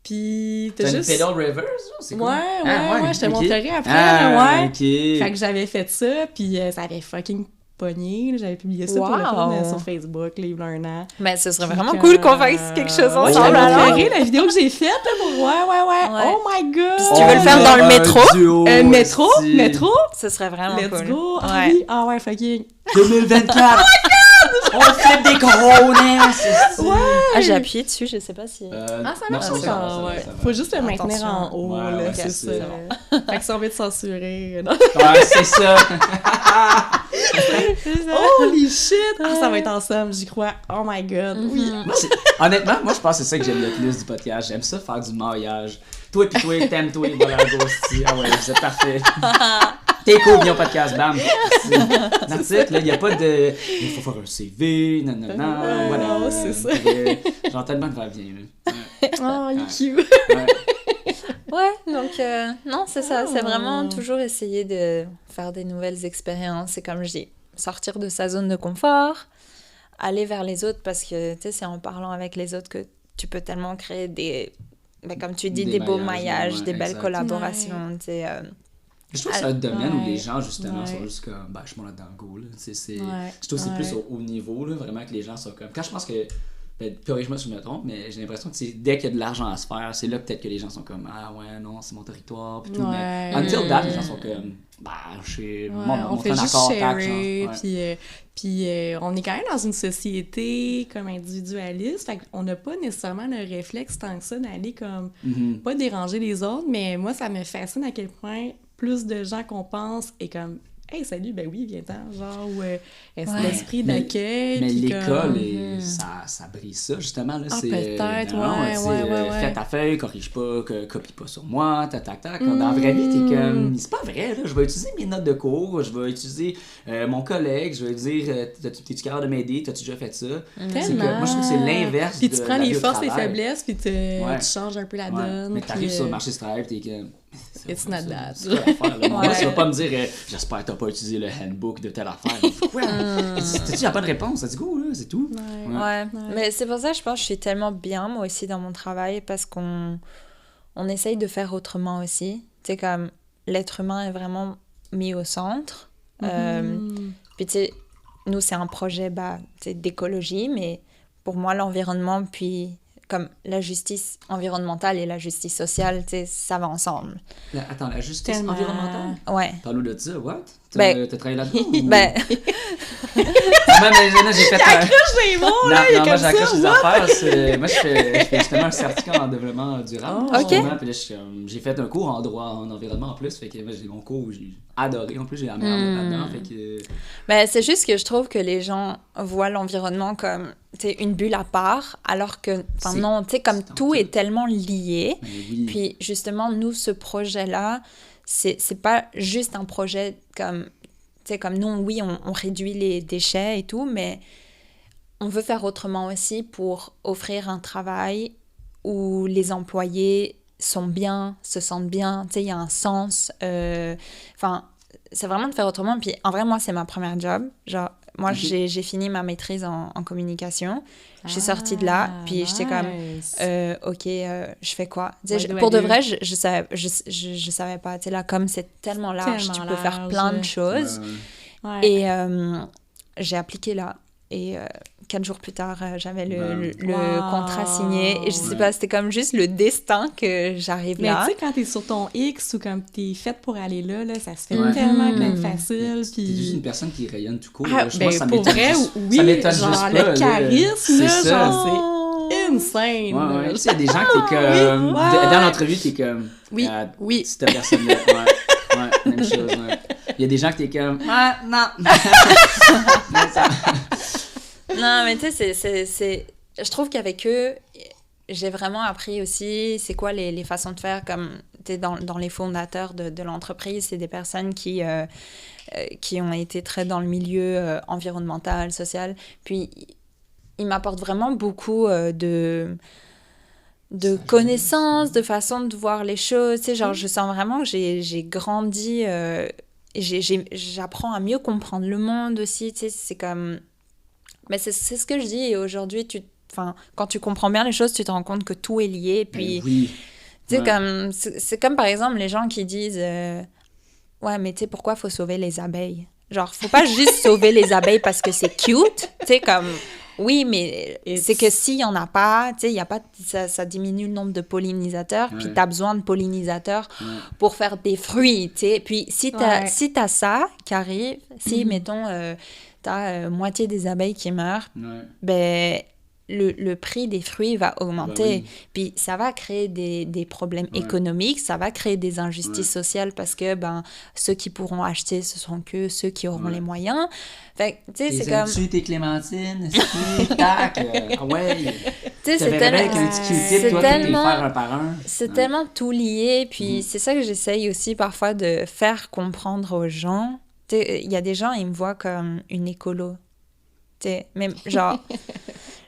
[SPEAKER 1] puis
[SPEAKER 3] t'as juste... une pédale reverse, c'est quoi?
[SPEAKER 1] Ouais, je te montrerai après,
[SPEAKER 3] OK.
[SPEAKER 1] Fait que j'avais fait ça, puis ça avait fucking pogné, j'avais publié ça pour le fun sur Facebook, là, il y a 1 an.
[SPEAKER 4] Mais ce serait vraiment cool qu'on fasse quelque chose ensemble.
[SPEAKER 1] J'avais la vidéo que j'ai faite, là, pour... Ouais. Oh my God!
[SPEAKER 4] Puis si tu veux le faire dans le métro?
[SPEAKER 1] Métro?
[SPEAKER 4] Ce serait vraiment cool.
[SPEAKER 1] Let's go! Ah ouais, fucking...
[SPEAKER 3] 2024! Oh my God! On flippe des couronnes!
[SPEAKER 1] Ouais!
[SPEAKER 4] Ah, j'ai appuyé dessus, je sais pas si...
[SPEAKER 1] Ça marche
[SPEAKER 3] non, ça
[SPEAKER 1] pas,
[SPEAKER 3] va,
[SPEAKER 1] ouais.
[SPEAKER 3] ça va.
[SPEAKER 1] Faut juste le maintenir
[SPEAKER 4] Attention.
[SPEAKER 1] en haut,
[SPEAKER 3] Ouais,
[SPEAKER 1] là,
[SPEAKER 3] ouais,
[SPEAKER 1] c'est
[SPEAKER 3] c'est
[SPEAKER 1] ça.
[SPEAKER 3] ça.
[SPEAKER 1] Fait que ça envie de censurer.
[SPEAKER 3] Ouais, c'est ça!
[SPEAKER 1] Holy shit! Ah, ça va être ensemble, j'y crois. Oh my god, oui.
[SPEAKER 3] Moi, honnêtement, moi, je pense que c'est ça que j'aime le plus du podcast. J'aime ça, faire du maillage. Toi pis toi, t'aimes toi, voilà, Ghosty. Ah ouais, vous êtes parfait. T'es cool, viens au podcast, bam. That's it, là, y a pas de... Il faut faire un CV, nanana, voilà.
[SPEAKER 1] Non, c'est ça.
[SPEAKER 3] Genre tellement de va-bien, là.
[SPEAKER 1] Oh, il est cute.
[SPEAKER 3] Ouais.
[SPEAKER 4] Ouais, donc non, c'est ça. C'est vraiment toujours essayer de faire des nouvelles expériences. C'est comme je dis, sortir de sa zone de confort, aller vers les autres parce que, tu sais, c'est en parlant avec les autres que tu peux tellement créer des... Ben, comme tu dis, des beaux maillages,
[SPEAKER 3] ouais,
[SPEAKER 4] des belles
[SPEAKER 3] exact.
[SPEAKER 4] collaborations, tu sais...
[SPEAKER 3] Je trouve que c'est un domaine où
[SPEAKER 1] Ouais.
[SPEAKER 3] les gens, justement,
[SPEAKER 1] Ouais.
[SPEAKER 3] sont juste comme, ben, je suis mon là-dedans, go, là. C'est...
[SPEAKER 1] Ouais.
[SPEAKER 3] Je trouve que c'est plus
[SPEAKER 1] Ouais.
[SPEAKER 3] au haut niveau, là, vraiment, que les gens sont comme... Quand je pense que... Ben, corrige-moi si je me trompe, mais j'ai l'impression que dès qu'il y a de l'argent à se faire, c'est là peut-être que les gens sont comme, ah ouais, non, c'est mon territoire, pis tout.
[SPEAKER 1] Ouais.
[SPEAKER 3] Mais until that, les gens sont comme, bah, je sais,
[SPEAKER 1] Ouais, on fait juste sharer, puis on est quand même dans une société comme individualiste, fait qu'on n'a pas nécessairement le réflexe tant que ça d'aller comme pas déranger les autres, mais moi ça me fascine à quel point plus de gens qu'on pense est comme hey salut, ben oui, viens-t'en, genre l'esprit d'accueil.
[SPEAKER 3] Mais
[SPEAKER 1] puis
[SPEAKER 3] l'école,
[SPEAKER 1] comme...
[SPEAKER 3] ça brise ça, justement, là,
[SPEAKER 1] Ah,
[SPEAKER 3] c'est...
[SPEAKER 1] peut-être,
[SPEAKER 3] non,
[SPEAKER 1] ouais,
[SPEAKER 3] tu sais,
[SPEAKER 1] ouais.
[SPEAKER 3] Fais ta feuille, corrige pas, copie pas sur moi, tac. Dans la vraie vie, t'es comme, c'est pas vrai, là, je vais utiliser mes notes de cours, je vais utiliser mon collègue, je vais dire, t'es-tu capable de m'aider, t'as-tu déjà fait ça? C'est que, moi, je trouve que c'est l'inverse
[SPEAKER 1] puis
[SPEAKER 3] de
[SPEAKER 1] tu prends
[SPEAKER 3] la vie
[SPEAKER 1] les
[SPEAKER 3] au
[SPEAKER 1] forces et
[SPEAKER 3] travail.
[SPEAKER 1] faiblesses, puis tu changes un peu la donne.
[SPEAKER 3] Mais t'arrives
[SPEAKER 1] puis,
[SPEAKER 3] sur le marché du travail, t'es comme...
[SPEAKER 1] It's not that.
[SPEAKER 3] C'est quoi l'affaire, là? Moi, tu vas pas me dire j'espère que t'as pas utilisé le handbook de telle affaire. Quoi? Tu n'as pas de réponse, ça dit go, là, c'est tout.
[SPEAKER 4] Ouais. Mais c'est pour ça que je pense que je suis tellement bien, moi aussi, dans mon travail, parce qu'on essaye de faire autrement aussi. Tu sais, comme l'être humain est vraiment mis au centre. Puis, tu sais, nous, c'est un projet d'écologie, mais pour moi, l'environnement, puis comme la justice environnementale et la justice sociale, tu sais, ça va ensemble.
[SPEAKER 3] Attends, la justice environnementale?
[SPEAKER 4] Ouais.
[SPEAKER 3] Parle-nous de ça, what?
[SPEAKER 4] Ben...
[SPEAKER 3] T'as travaillé là-dedans?
[SPEAKER 4] Ben...
[SPEAKER 3] Moi, mais j'ai fait...
[SPEAKER 1] les mots, là, il est
[SPEAKER 3] moi,
[SPEAKER 1] comme
[SPEAKER 3] j'accroche
[SPEAKER 1] ça,
[SPEAKER 3] les affaires. Moi, je fais justement un certificat en développement durable.
[SPEAKER 4] OK.
[SPEAKER 3] Puis là, j'ai fait un cours en droit en environnement en plus. Fait que j'ai mon cours où j'ai adoré. En plus, j'ai la meilleure note là-dedans. Fait que...
[SPEAKER 4] Ben, c'est juste que je trouve que les gens voient l'environnement comme une bulle à part, alors que, non, tu sais, comme tout est tellement lié.
[SPEAKER 3] Oui.
[SPEAKER 4] Puis, justement, nous, ce projet-là, c'est pas juste un projet comme... Tu sais, comme nous, oui, on réduit les déchets et tout, mais on veut faire autrement aussi pour offrir un travail où les employés sont bien, se sentent bien, tu sais, il y a un sens. Enfin, c'est vraiment de faire autrement. Puis, en vrai, moi, c'est ma première job. Genre, moi, j'ai fini ma maîtrise en communication. Je suis sortie de là, puis j'étais comme, OK, je fais quoi? Pour de vrai, je savais pas. Tu sais, la com, c'est tellement large, tu peux faire plein de choses. Et j'ai appliqué là. Et 4 jours plus tard, j'avais le contrat signé. Et je sais pas, c'était comme juste le destin que j'arrive là.
[SPEAKER 1] Mais tu sais, quand t'es sur ton X ou comme t'es faite pour aller là, ça se fait tellement facile. Puis...
[SPEAKER 3] T'es juste une personne qui rayonne tout court.
[SPEAKER 1] Ah,
[SPEAKER 3] je
[SPEAKER 1] ben,
[SPEAKER 3] pense que ça
[SPEAKER 1] pour vrai, oui, genre le charisme, là, genre, c'est insane.
[SPEAKER 3] Ouais. Tu sais, il y a des gens qui t'es comme... Dans l'entrevue, t'es comme...
[SPEAKER 1] Oui.
[SPEAKER 3] Cette personne-là, ouais, même chose, ouais. Il y a des gens qui t'es comme... Ah, non!
[SPEAKER 4] Non, mais tu sais, je trouve qu'avec eux, j'ai vraiment appris aussi c'est quoi les façons de faire, comme tu sais, dans les fondateurs de l'entreprise, c'est des personnes qui ont été très dans le milieu environnemental, social, puis ils m'apportent vraiment beaucoup de connaissances, de façon de voir les choses, tu sais, genre je sens vraiment que j'ai grandi, j'apprends à mieux comprendre le monde aussi, tu sais, c'est comme... Mais c'est ce que je dis, et aujourd'hui, quand tu comprends bien les choses, tu te rends compte que tout est lié, puis...
[SPEAKER 3] Oui.
[SPEAKER 4] Tu sais, c'est comme par exemple les gens qui disent ouais, mais tu sais, pourquoi faut sauver les abeilles? Genre, faut pas juste sauver les abeilles parce que c'est cute, tu sais, comme... Oui, mais c'est que s'il y en a pas, tu sais, il y a pas... Ça diminue le nombre de pollinisateurs, puis t'as besoin de pollinisateurs pour faire des fruits, tu sais. Puis si t'as ça qui arrive, si, mettons... t'as moitié des abeilles qui meurent, ben le prix des fruits va augmenter. Puis ça va créer des problèmes économiques, ça va créer des injustices sociales parce que ceux qui pourront acheter, ce seront que ceux qui auront les moyens. Fait que, tu sais, c'est comme...
[SPEAKER 3] tes clémentines, tac,
[SPEAKER 4] c'est tellement tout lié, puis c'est ça que j'essaye aussi parfois de faire comprendre aux gens. Tu sais, il y a des gens, ils me voient comme une écolo. Tu sais, même genre...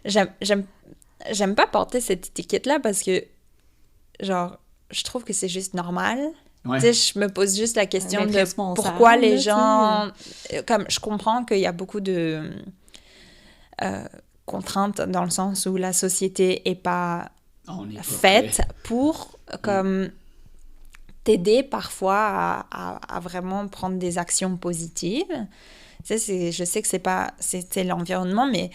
[SPEAKER 4] J'aime pas porter cette étiquette-là parce que, genre, je trouve que c'est juste normal. Tu sais, je me pose juste la question de pourquoi les gens... Comme, je comprends qu'il y a beaucoup de contraintes dans le sens où la société est pas faite pour, comme, t'aider parfois à vraiment prendre des actions positives. Tu sais, je sais que c'est l'environnement, mais...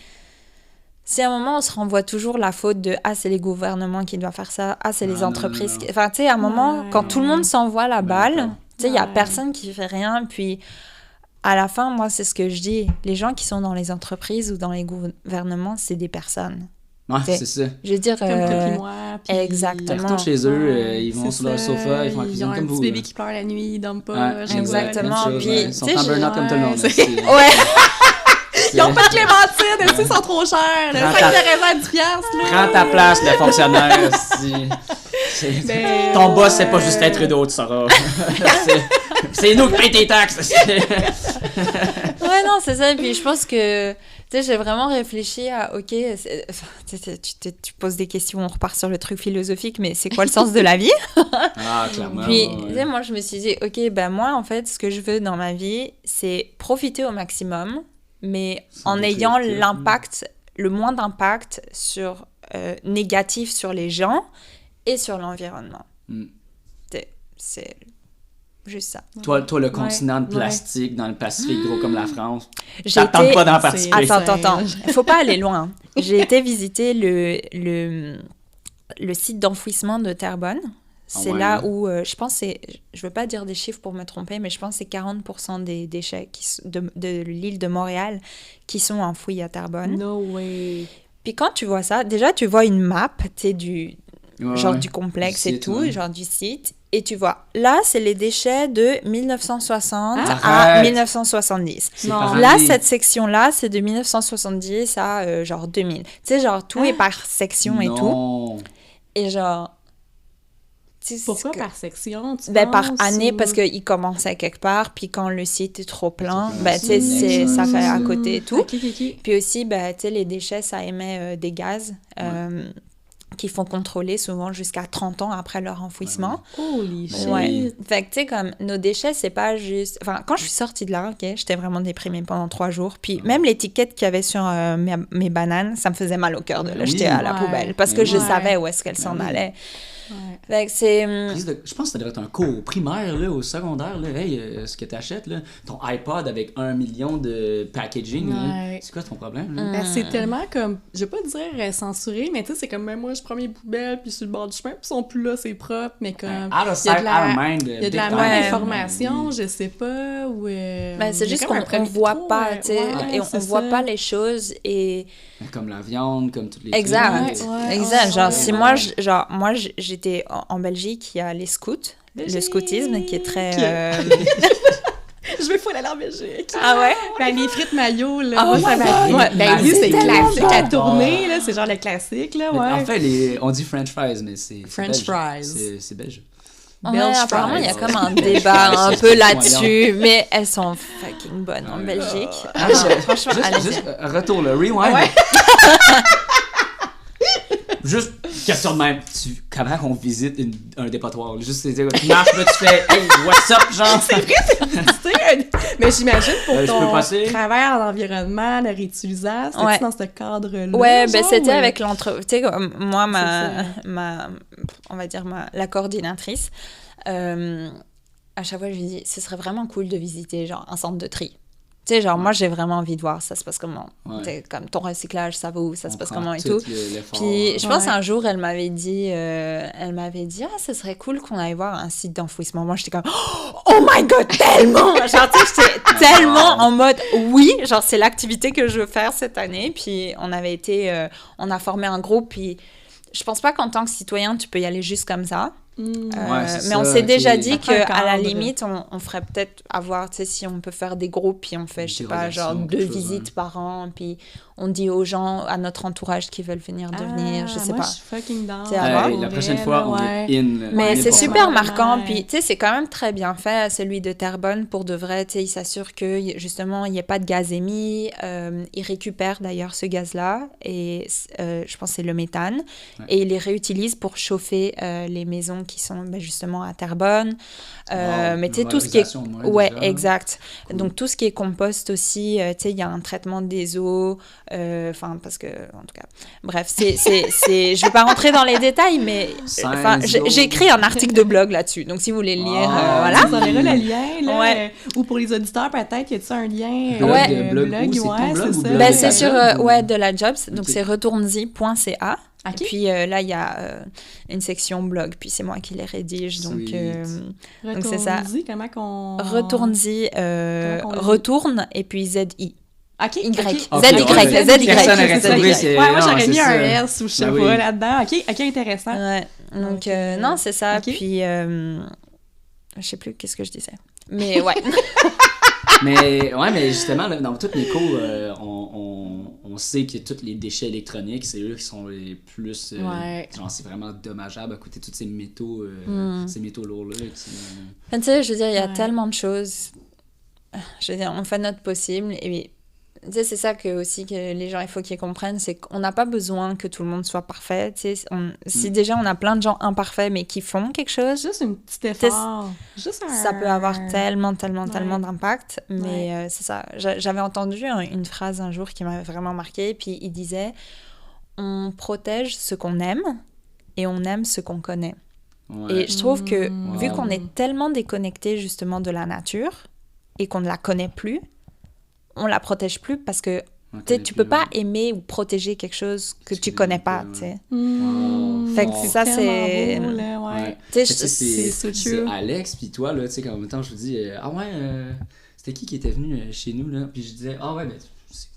[SPEAKER 4] Si à un moment, on se renvoie toujours la faute de « Ah, c'est les gouvernements qui doivent faire ça. Ah, c'est les entreprises. » Enfin, tu sais, à un moment, quand tout le monde s'envoie la balle, tu sais, il n'y a personne qui fait rien. Puis, à la fin, moi, c'est ce que je dis. Les gens qui sont dans les entreprises ou dans les gouvernements, c'est des personnes.
[SPEAKER 3] Ouais, c'est ça.
[SPEAKER 4] Je veux dire...
[SPEAKER 1] Comme toi puis moi. Puis...
[SPEAKER 4] Exactement.
[SPEAKER 3] Ils retournent chez eux, ils vont sur leur sofa, ils font la cuisine comme vous.
[SPEAKER 1] Ils ont un petit bébé qui pleure la nuit, ils dorment pas.
[SPEAKER 4] Exactement. Puis,
[SPEAKER 3] ils sont en burn-out comme tout le monde.
[SPEAKER 1] Ils ont pas de clémentine, ils sont trop chers. Le sac de raisin à 10$.
[SPEAKER 3] Prends ta place, le fonctionnaire. Ton boss, c'est pas Justin Trudeau, tu sauras. C'est nous qui payons tes taxes.
[SPEAKER 4] Ouais, non, c'est ça. Puis je pense que, tu sais, j'ai vraiment réfléchi à, OK, tu poses des questions, on repart sur le truc philosophique, mais c'est quoi le sens de la vie?
[SPEAKER 3] Clairement.
[SPEAKER 4] Puis, tu sais, moi, je me suis dit, OK, moi, en fait, ce que je veux dans ma vie, c'est profiter au maximum, mais en ayant le moins d'impact négatif sur les gens et sur l'environnement. C'est juste ça.
[SPEAKER 3] Toi, le continent de plastique dans le Pacifique, gros comme la France, t'attends pas dans le Pacifique.
[SPEAKER 4] Attends. Il faut pas aller loin. J'ai été visiter le site d'enfouissement de Terrebonne. C'est là où, je pense, je veux pas dire des chiffres pour me tromper, mais je pense que c'est 40% des déchets de l'île de Montréal qui sont enfouis à Terrebonne.
[SPEAKER 1] No way!
[SPEAKER 4] Puis quand tu vois ça, déjà, tu vois une map, tu sais, du complexe et tout, genre du site, et tu vois, là, c'est les déchets de 1960 à 1970. Là, cette section-là, c'est de 1970 à, genre, 2000. Tu sais, genre, tout est par section et tout. Et genre...
[SPEAKER 1] Pourquoi par section, tu
[SPEAKER 4] penses, par année,
[SPEAKER 1] ou...
[SPEAKER 4] parce qu'il commençait quelque part, puis quand le site est trop plein, ça fait à côté et tout.
[SPEAKER 1] Okay.
[SPEAKER 4] Puis aussi, tu sais, les déchets, ça émet des gaz qui font contrôler souvent jusqu'à 30 ans après leur enfouissement.
[SPEAKER 1] Holy shit!
[SPEAKER 4] Fait que, tu sais, comme, nos déchets, c'est pas juste... Enfin, quand je suis sortie de là, j'étais vraiment déprimée pendant 3 jours. Puis même l'étiquette qu'il y avait sur mes bananes, ça me faisait mal au cœur de l'acheter à la poubelle, parce que je savais où est-ce qu'elles s'en allaient. Fait que c'est...
[SPEAKER 3] Je pense que ça devrait être un cours au primaire, là, au secondaire. Là. Hey, ce que tu achètes, là, ton iPod avec 1 million de packaging, là, c'est quoi ton problème? Là?
[SPEAKER 1] C'est tellement comme, je vais pas dire censuré, mais tu sais, c'est comme même moi, je prends mes poubelles, puis sur le bord du chemin, puis ils sont plus là, c'est propre, mais comme...
[SPEAKER 3] Il y a de la
[SPEAKER 1] malinformation, je sais pas, ou...
[SPEAKER 4] c'est juste qu'on voit pas, tu sais, et on voit pas les choses, et...
[SPEAKER 3] Comme la viande, comme toutes les...
[SPEAKER 4] Exact. Genre, si moi, j'étais en Belgique, il y a les scouts, le scoutisme, qui est très...
[SPEAKER 1] Je vais fouiller aller en Belgique.
[SPEAKER 4] Ah ouais?
[SPEAKER 1] Les frites mayo, là. Moi, ça m'a... lui, c'est classique à tourner, là. C'est genre le classique, là,
[SPEAKER 3] En fait, on dit French fries, mais c'est
[SPEAKER 1] French fries.
[SPEAKER 3] C'est belge.
[SPEAKER 4] Apparemment, il y a comme un débat un peu là-dessus, mais elles sont fucking bonnes en Belgique.
[SPEAKER 3] Franchement, juste retour, le rewind. Juste question de même. Comment on visite un dépotoir? Juste, tu marches, là, tu fais « Hey, what's up, genre? »
[SPEAKER 1] C'est vrai, mais j'imagine pour ton travail en environnement, le réutilisable, c'était dans ce cadre-là?
[SPEAKER 4] Ouais, c'était avec l'entreprise. Tu sais, moi, on va dire la coordinatrice, à chaque fois, je lui dis, ce serait vraiment cool de visiter, genre, un centre de tri. Tu Tu sais, genre, moi, j'ai vraiment envie de voir ça se passe comment. Tu sais, comme ton recyclage, ça va où, ça se passe comment et tout. Puis, je pense un jour, elle m'avait dit, ce serait cool qu'on aille voir un site d'enfouissement. Moi, j'étais comme, oh my God, tellement! Genre, tu sais, j'étais tellement en mode, oui, genre, c'est l'activité que je veux faire cette année. Puis, on a formé un groupe, puis je pense pas qu'en tant que citoyen, tu peux y aller juste comme ça. Mais on s'est déjà dit qu'à la limite, on ferait peut-être avoir, tu sais, si on peut faire des groupes, puis on fait, je sais pas, genre 2 visites par an, puis on dit aux gens, à notre entourage qui veulent venir devenir, je sais pas.
[SPEAKER 1] Moi, je suis fucking down.
[SPEAKER 3] La prochaine fois, on est in.
[SPEAKER 4] Mais c'est super marquant, puis tu sais, c'est quand même très bien fait, celui de Terrebonne, pour de vrai, tu sais, il s'assure que, justement, il n'y ait pas de gaz émis, il récupère d'ailleurs ce gaz-là, et je pense que c'est le méthane, et il les réutilise pour chauffer les maisons qui sont justement à Terrebonne. Mais tu sais, tout ce qui est... Ouais, déjà. Exact. Cool. Donc, tout ce qui est compost aussi, tu sais, il y a un traitement des eaux, enfin, parce que, en tout cas, bref, je vais pas rentrer dans les détails, mais j'ai écrit un article de blog là-dessus, donc si vous voulez le lire, voilà.
[SPEAKER 1] Vous enverrez le lien, là, ou pour les auditeurs, peut-être, y a-t-il un lien?
[SPEAKER 3] Blog,
[SPEAKER 1] c'est ça.
[SPEAKER 4] Ben, c'est sur, de la Jobs, donc c'est retournezy.ca. Okay. Et puis là, il y a une section blog, puis c'est moi qui les rédige. Donc c'est ça.
[SPEAKER 1] Comment qu'on...
[SPEAKER 4] Retournezy, retourne, et puis Z-I.
[SPEAKER 1] OK.
[SPEAKER 4] Y.
[SPEAKER 1] Okay.
[SPEAKER 4] Z-Y.
[SPEAKER 1] Moi, j'aurais mis un S ou je sais pas là-dedans. OK, intéressant.
[SPEAKER 4] Ouais. Donc, non, c'est ça. Okay. Puis, je sais plus qu'est-ce que je disais. Mais ouais.
[SPEAKER 3] mais justement, là, dans toutes les cours, on sait que tous les déchets électroniques, c'est eux qui sont les plus... genre, c'est vraiment dommageable à côté de tous ces métaux, ces métaux lourds-là. Tu
[SPEAKER 4] sais, je veux dire, il y a tellement de choses. Je veux dire, on fait notre possible. Et tu sais, c'est ça aussi que les gens, il faut qu'ils comprennent, c'est qu'on n'a pas besoin que tout le monde soit parfait. Tu sais, si déjà on a plein de gens imparfaits, mais qui font quelque chose...
[SPEAKER 1] Juste un petit effort.
[SPEAKER 4] Ça peut avoir tellement d'impact. Mais c'est ça. J'avais entendu une phrase un jour qui m'avait vraiment marquée. Puis il disait, on protège ce qu'on aime et on aime ce qu'on connaît. Ouais. Et je trouve que vu qu'on est tellement déconnecté justement de la nature et qu'on ne la connaît plus, on la protège plus parce que tu peux pas aimer ou protéger quelque chose que tu connais pas, tu sais. Fait que ça, c'est...
[SPEAKER 1] beau, là, ouais.
[SPEAKER 3] C'est Alex, puis toi, là, tu sais, quand en même temps, je vous dis, c'était qui était venu chez nous, là? Puis je disais, ben,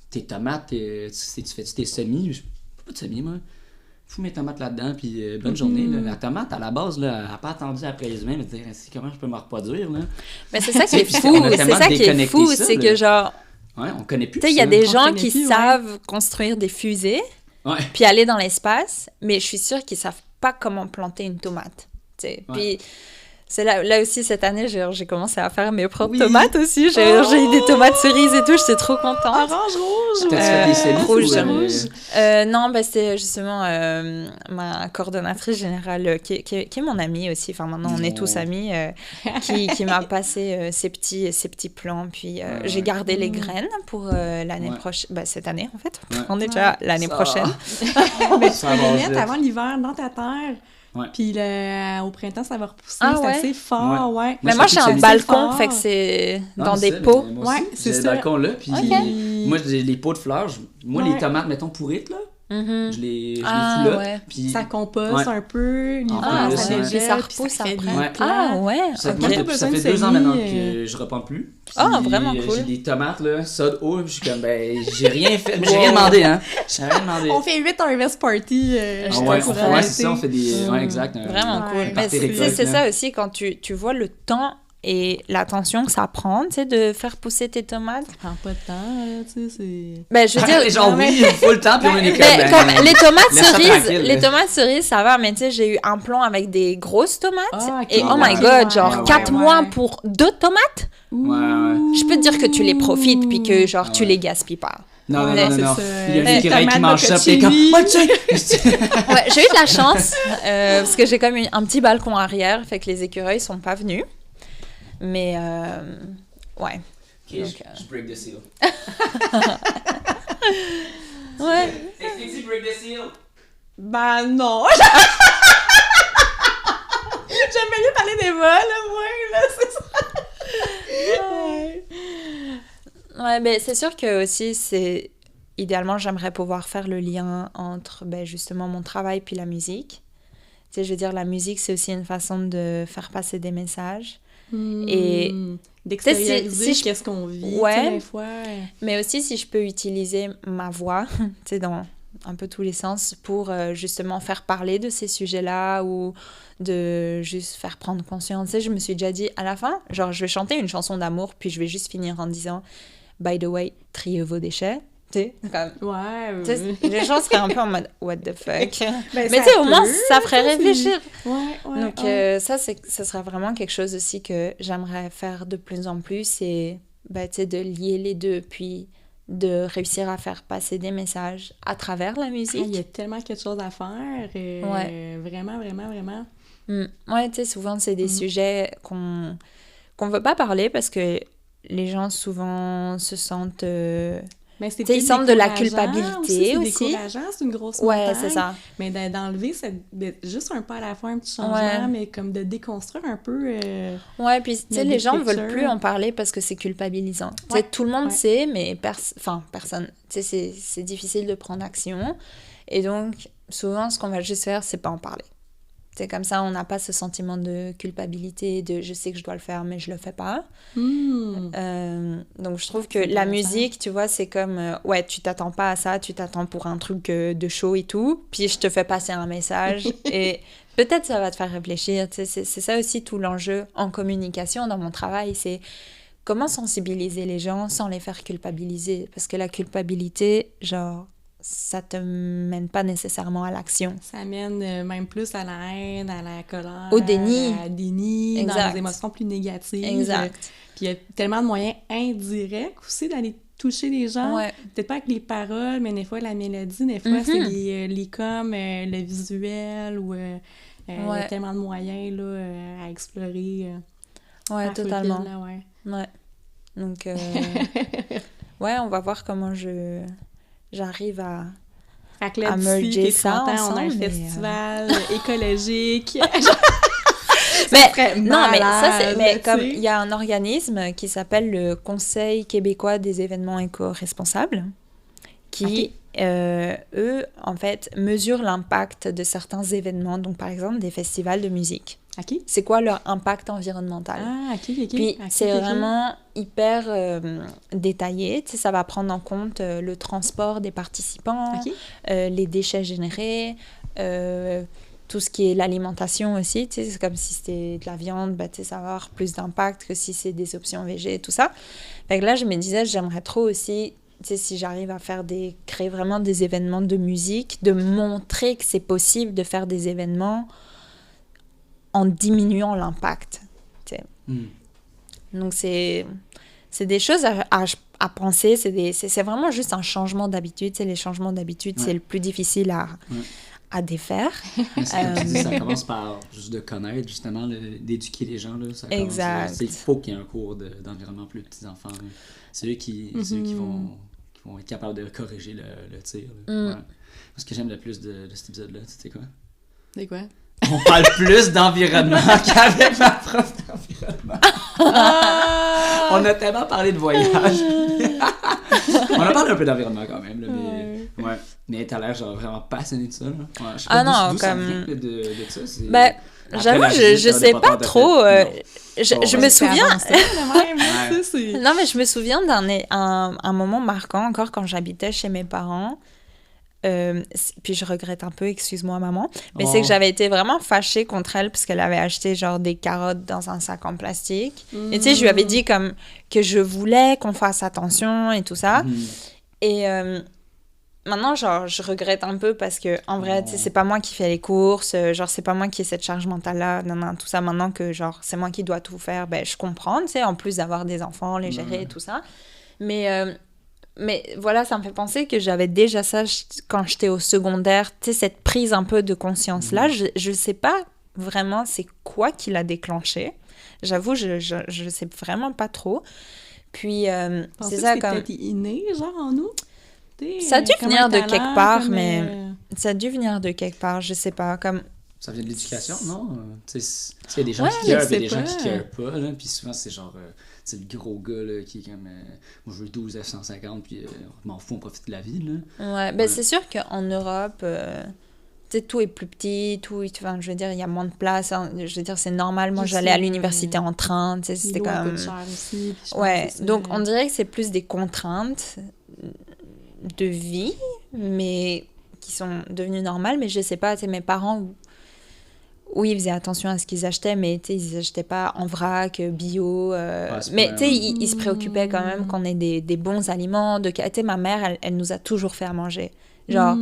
[SPEAKER 3] tes tomates, tu fais-tu tes semis? Je fais pas de semis, moi. Fous mes tomates là-dedans, puis bonne journée. Là. La tomate, à la base, là, elle n'a pas attendu après les humains, mais dire, comment je peux me reproduire, là?
[SPEAKER 4] Mais c'est ça qui est fou, c'est que genre...
[SPEAKER 3] Ouais, on connaît plus.
[SPEAKER 4] Tu sais, il y a des gens qui savent construire des fusées, puis aller dans l'espace, mais je suis sûre qu'ils savent pas comment planter une tomate. Tu sais, puis c'est là aussi cette année, j'ai commencé à faire mes propres tomates aussi. J'ai eu des tomates cerises et tout, j'étais trop contente.
[SPEAKER 1] Orange, rouge.
[SPEAKER 3] T'as fait des semis
[SPEAKER 4] rouge. Non, c'était justement ma coordonnatrice générale qui est mon amie aussi. Enfin, maintenant, on est tous amis. Qui m'a passé ces petits plants. Puis j'ai gardé les graines pour l'année prochaine. Cette année, en fait. On est déjà l'année prochaine.
[SPEAKER 1] Mais tu peux les mettre avant l'hiver dans ta terre. Ouais. Puis au printemps, ça va repousser. C'est assez fort,
[SPEAKER 4] Mais moi, j'ai un balcon, fait que c'est dans des pots.
[SPEAKER 3] C'est ça. J'ai le balcon là, puis moi, j'ai les pots de fleurs. Moi, les tomates, mettons, pourrites, là, je les fous là. Puis
[SPEAKER 1] ça composte un peu.
[SPEAKER 4] Ça repousse après.
[SPEAKER 3] Ça fait 2 ans maintenant que je reprends plus.
[SPEAKER 4] Vraiment cool.
[SPEAKER 3] J'ai des tomates, là, ça de haut, puis je suis comme, j'ai rien fait. J'ai rien demandé, hein. J'ai rien demandé.
[SPEAKER 1] On fait 8 Harvest Party.
[SPEAKER 3] C'est ça, on fait des... exact.
[SPEAKER 4] Vraiment cool. Mais c'est ça aussi, quand tu vois le temps et l'attention que ça prend, tu sais, de faire pousser tes tomates.
[SPEAKER 1] Ça prend pas de temps, tu sais, c'est...
[SPEAKER 4] Ben, je veux dire...
[SPEAKER 3] genre, oui, il faut le temps, puis on est
[SPEAKER 4] comme les tomates cerises, ça va, mais tu sais, j'ai eu un plan avec des grosses tomates, et oh my God, genre 4 mois pour 2 tomates? Je peux te dire que tu les profites, puis que, genre, tu les gaspilles pas.
[SPEAKER 3] Non. Il y a une écureuil qui mange ça, puis comme...
[SPEAKER 4] j'ai eu de la chance, parce que j'ai comme un petit balcon arrière, fait que les écureuils sont pas venus. Mais,
[SPEAKER 3] Ok, je break the seal. Break the seal.
[SPEAKER 1] Ben non. J'aime mieux parler des vols, moi, là, c'est ça.
[SPEAKER 4] Ouais, ben c'est sûr que aussi, idéalement, j'aimerais pouvoir faire le lien entre justement mon travail puis la musique. Tu sais, je veux dire, la musique, c'est aussi une façon de faire passer des messages. Et
[SPEAKER 1] d'extérioriser qu'est-ce qu'on vit, des fois.
[SPEAKER 4] Mais aussi, si je peux utiliser ma voix, tu sais, dans un peu tous les sens, pour justement faire parler de ces sujets-là ou de juste faire prendre conscience. Tu sais, je me suis déjà dit, à la fin, genre, je vais chanter une chanson d'amour, puis je vais juste finir en disant « By the way, triez vos déchets ». Tu sais, les gens seraient un peu en mode « What the fuck ?» Mais tu sais, au moins, ça ferait réfléchir. Donc, ça serait vraiment quelque chose aussi que j'aimerais faire de plus en plus, c'est tu sais, de lier les deux, puis de réussir à faire passer des messages à travers la musique.
[SPEAKER 1] Il y a tellement quelque chose à faire. Vraiment, vraiment, vraiment.
[SPEAKER 4] Ouais, tu sais, souvent, c'est des sujets qu'on veut pas parler parce que les gens, souvent, se sentent...
[SPEAKER 1] Mais c'est
[SPEAKER 4] ils sentent de la culpabilité aussi.
[SPEAKER 1] C'est décourageant, c'est une grosse montagne.
[SPEAKER 4] Ouais, c'est ça.
[SPEAKER 1] Mais d'enlever juste un pas à la fois, un petit changement, mais comme de déconstruire un peu...
[SPEAKER 4] Ouais, puis tu sais, les gens ne veulent plus en parler parce que c'est culpabilisant. Tu sais, tout le monde sait, mais personne... Tu sais, c'est difficile de prendre action. Et donc, souvent, ce qu'on va juste faire, c'est pas en parler. C'est comme ça, on n'a pas ce sentiment de culpabilité, de je sais que je dois le faire, mais je le fais pas. Donc, je trouve que la musique, tu vois, c'est comme, tu t'attends pas à ça, tu t'attends pour un truc de show et tout, puis je te fais passer un message et peut-être ça va te faire réfléchir. Tu sais, c'est ça aussi tout l'enjeu en communication dans mon travail, c'est comment sensibiliser les gens sans les faire culpabiliser. Parce que la culpabilité, genre... ça te mène pas nécessairement à l'action.
[SPEAKER 1] Ça mène même plus à la haine, à la colère,
[SPEAKER 4] au déni.
[SPEAKER 1] À déni, dans les émotions plus négatives.
[SPEAKER 4] Exact.
[SPEAKER 1] Puis il y a tellement de moyens indirects aussi d'aller toucher les gens. Peut-être pas avec les paroles, mais des fois la mélodie, des fois c'est les coms, le visuel, ou il y a tellement de moyens là, à explorer.
[SPEAKER 4] Totalement. Là, Donc, on va voir comment j'arrive à merger ça ensemble.
[SPEAKER 1] On a un festival écologique.
[SPEAKER 4] Mais comme il y a un organisme qui s'appelle le Conseil québécois des événements éco-responsables qui, eux, en fait, mesurent l'impact de certains événements, donc par exemple des festivals de musique. C'est quoi leur impact environnemental? Puis c'est vraiment hyper détaillé. Tu sais, ça va prendre en compte le transport des participants, les déchets générés, tout ce qui est l'alimentation aussi. Tu sais, c'est comme si c'était de la viande, tu sais, ça va avoir plus d'impact que si c'est des options végé et tout ça. Fait que là, je me disais, j'aimerais trop aussi... Tu sais, si j'arrive à créer vraiment des événements de musique, de montrer que c'est possible de faire des événements en diminuant l'impact. Tu sais. Donc, c'est des choses à penser. C'est vraiment juste un changement d'habitude. Tu sais, les changements d'habitude, c'est le plus difficile à défaire.
[SPEAKER 3] Ça commence par juste de connaître, justement, d'éduquer les gens. Là.
[SPEAKER 4] Exact.
[SPEAKER 3] Il faut qu'il y ait un cours d'environnement pour les petits-enfants. C'est eux qui vont être capables de corriger le tir. Ce que j'aime le plus de cet épisode-là, tu sais quoi?
[SPEAKER 1] C'est quoi?
[SPEAKER 3] On parle plus d'environnement qu'avec ma prof d'environnement. On a tellement parlé de voyage. On a parlé un peu d'environnement quand même, là, mais... Mais t'as l'air genre vraiment passionné de ça, là. Je sais pas d'où ça vient de ça.
[SPEAKER 4] J'avoue, je sais pas trop. Je me souviens... Non, mais je me souviens d'un moment marquant encore quand j'habitais chez mes parents. Puis je regrette un peu, excuse-moi maman, mais c'est que j'avais été vraiment fâchée contre elle parce qu'elle avait acheté genre des carottes dans un sac en plastique. Et tu sais, je lui avais dit comme que je voulais qu'on fasse attention et tout ça. Et maintenant, genre, je regrette un peu parce que en vrai, tu sais, c'est pas moi qui fais les courses, genre, c'est pas moi qui ai cette charge mentale-là, tout ça. Maintenant que, genre, c'est moi qui dois tout faire, je comprends, tu sais, en plus d'avoir des enfants, les gérer et tout ça. Mais voilà, ça me fait penser que j'avais déjà ça quand j'étais au secondaire, tu sais, cette prise un peu de conscience-là. Je sais pas vraiment c'est quoi qui l'a déclenché. J'avoue, je sais vraiment pas trop. Puis, c'est ça comme...
[SPEAKER 1] peut-être inné, genre, en nous?
[SPEAKER 4] Ça a dû venir de quelque part, mais... Ça a dû venir de quelque part, je sais pas, comme...
[SPEAKER 3] Ça vient de l'éducation, non? Tu sais, il y a des gens qui carent, il y a des gens qui carent pas, là, puis souvent, c'est genre... c'est le gros gars là, qui est comme moi je veux 12 F-150 puis je m'en fous, on profite de la vie là.
[SPEAKER 4] Ouais, c'est sûr qu'en Europe tout est plus petit, enfin, je veux dire, il y a moins de place, hein, je veux dire, c'est normal, moi j'allais à l'université en train, c'était comme...
[SPEAKER 1] coûte cher aussi,
[SPEAKER 4] ouais, donc on dirait que c'est plus des contraintes de vie, mais qui sont devenues normales, mais je sais pas, mes parents... Oui, ils faisaient attention à ce qu'ils achetaient, mais ils n'achetaient pas en vrac, bio. Mais ils se préoccupaient quand même qu'on ait des bons aliments. Ma mère, elle nous a toujours fait à manger. Genre,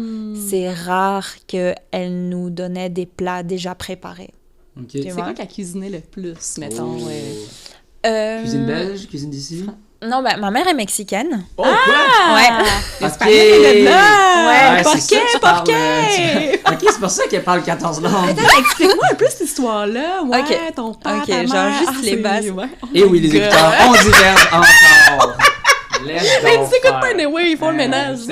[SPEAKER 4] c'est rare qu'elle nous donnait des plats déjà préparés.
[SPEAKER 3] Okay.
[SPEAKER 1] C'est quoi qu'elle cuisinait le plus, mettons?
[SPEAKER 3] Cuisine belge, cuisine d'ici?
[SPEAKER 4] Non, ma mère est mexicaine.
[SPEAKER 3] Oh, quoi?
[SPEAKER 4] Ouais.
[SPEAKER 1] L'espagnol
[SPEAKER 3] là!
[SPEAKER 1] Porquet!
[SPEAKER 3] Ok, c'est pour ça qu'elle parle 14 langues.
[SPEAKER 1] Attends, explique-moi un peu cette histoire-là. Ouais,
[SPEAKER 4] okay.
[SPEAKER 1] Ton père,
[SPEAKER 4] ta
[SPEAKER 1] genre
[SPEAKER 4] mère. Juste les bases.
[SPEAKER 1] Ouais. Oh
[SPEAKER 3] et oui, les écouteurs, on diverge encore.
[SPEAKER 1] Mais tu t'écoutes pas anyway, ils font le ménage.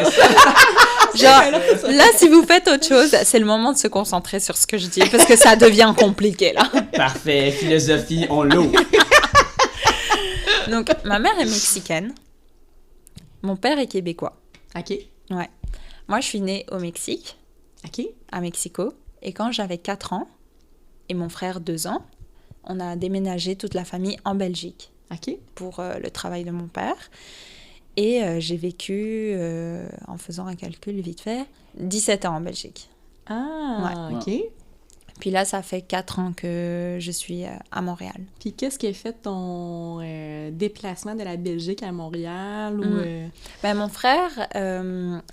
[SPEAKER 4] Genre, là, si vous faites autre chose, c'est le moment de se concentrer sur ce que je dis, parce que ça devient compliqué, là.
[SPEAKER 3] Parfait, philosophie, on l'ouvre.
[SPEAKER 4] Donc, ma mère est mexicaine. Mon père est québécois.
[SPEAKER 1] OK.
[SPEAKER 4] Ouais. Moi, je suis née au Mexique.
[SPEAKER 1] OK.
[SPEAKER 4] À Mexico. Et quand j'avais 4 ans, et mon frère 2 ans, on a déménagé toute la famille en Belgique.
[SPEAKER 1] OK.
[SPEAKER 4] Pour le travail de mon père. Et j'ai vécu, en faisant un calcul vite fait, 17 ans en Belgique.
[SPEAKER 1] Ah, OK.
[SPEAKER 4] Puis là, ça fait 4 ans que je suis à Montréal.
[SPEAKER 1] Puis qu'est-ce qui a fait ton déplacement de la Belgique à Montréal?
[SPEAKER 4] Ben, mon frère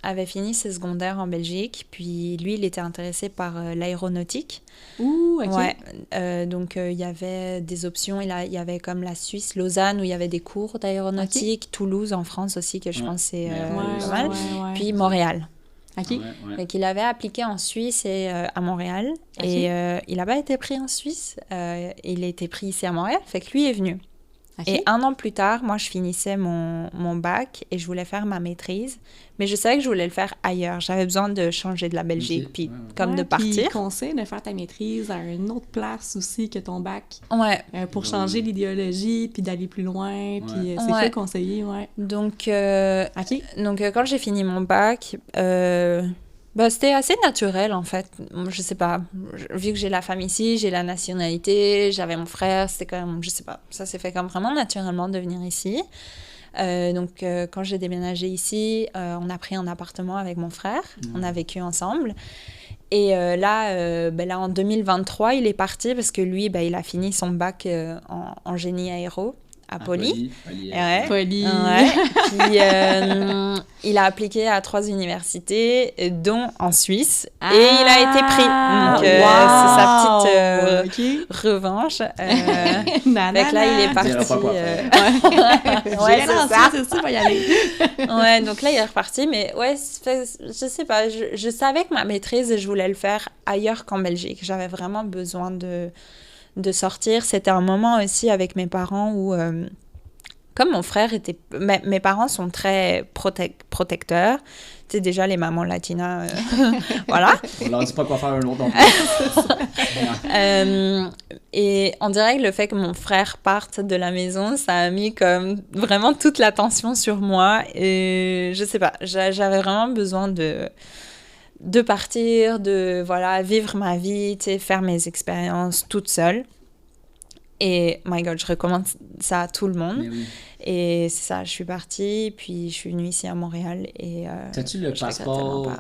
[SPEAKER 4] avait fini ses secondaires en Belgique, puis lui, il était intéressé par l'aéronautique.
[SPEAKER 1] Ouh, OK.
[SPEAKER 4] Ouais, donc il y avait des options. Il y avait comme la Suisse, Lausanne, où il y avait des cours d'aéronautique. Okay. Toulouse, en France aussi, que je pense c'est pas mal. Puis Montréal.
[SPEAKER 1] OK.
[SPEAKER 4] Donc, il avait appliqué en Suisse et à Montréal. Okay. Et il n'a pas été pris en Suisse. Il a été pris ici à Montréal. Fait que lui est venu. Okay. Et 1 an plus tard, moi, je finissais mon bac et je voulais faire ma maîtrise. Mais je savais que je voulais le faire ailleurs. J'avais besoin de changer de la Belgique, puis comme de partir.
[SPEAKER 1] Puis il conseille de faire ta maîtrise à une autre place aussi que ton bac.
[SPEAKER 4] Ouais.
[SPEAKER 1] Pour changer l'idéologie, puis d'aller plus loin. Puis c'est fait conseiller,
[SPEAKER 4] Donc, quand j'ai fini mon bac... c'était assez naturel, en fait. Je sais pas. Vu que j'ai la famille ici, j'ai la nationalité, j'avais mon frère, c'était comme... Je sais pas. Ça s'est fait comme vraiment naturellement de venir ici. Donc, quand j'ai déménagé ici, on a pris un appartement avec mon frère. On a vécu ensemble. Et là, en 2023, il est parti parce que lui, il a fini son bac en génie aéro. À Poly.
[SPEAKER 1] Poly.
[SPEAKER 4] Ouais. Puis il a appliqué à 3 universités, dont en Suisse, et il a été pris. Donc c'est sa petite revanche. Fait que là, il est parti.
[SPEAKER 1] C'est ça, va y aller.
[SPEAKER 4] Ouais, donc là, il est reparti, mais je sais pas, je savais que ma maîtrise, je voulais le faire ailleurs qu'en Belgique. J'avais vraiment besoin de sortir. C'était un moment aussi avec mes parents où, comme mon frère était... Mes parents sont très protecteurs. Tu sais, déjà, les mamans latinas, voilà.
[SPEAKER 3] On leur dit pas quoi faire un autre.
[SPEAKER 4] Et on dirait que le fait que mon frère parte de la maison, ça a mis comme vraiment toute l'attention sur moi. Et je sais pas, j'avais vraiment besoin de partir, de vivre ma vie, faire mes expériences toute seule. Et, my God, je recommande ça à tout le monde.
[SPEAKER 3] Oui.
[SPEAKER 4] Et c'est ça, je suis partie, puis je suis venue ici à Montréal.
[SPEAKER 3] T'as-tu le passeport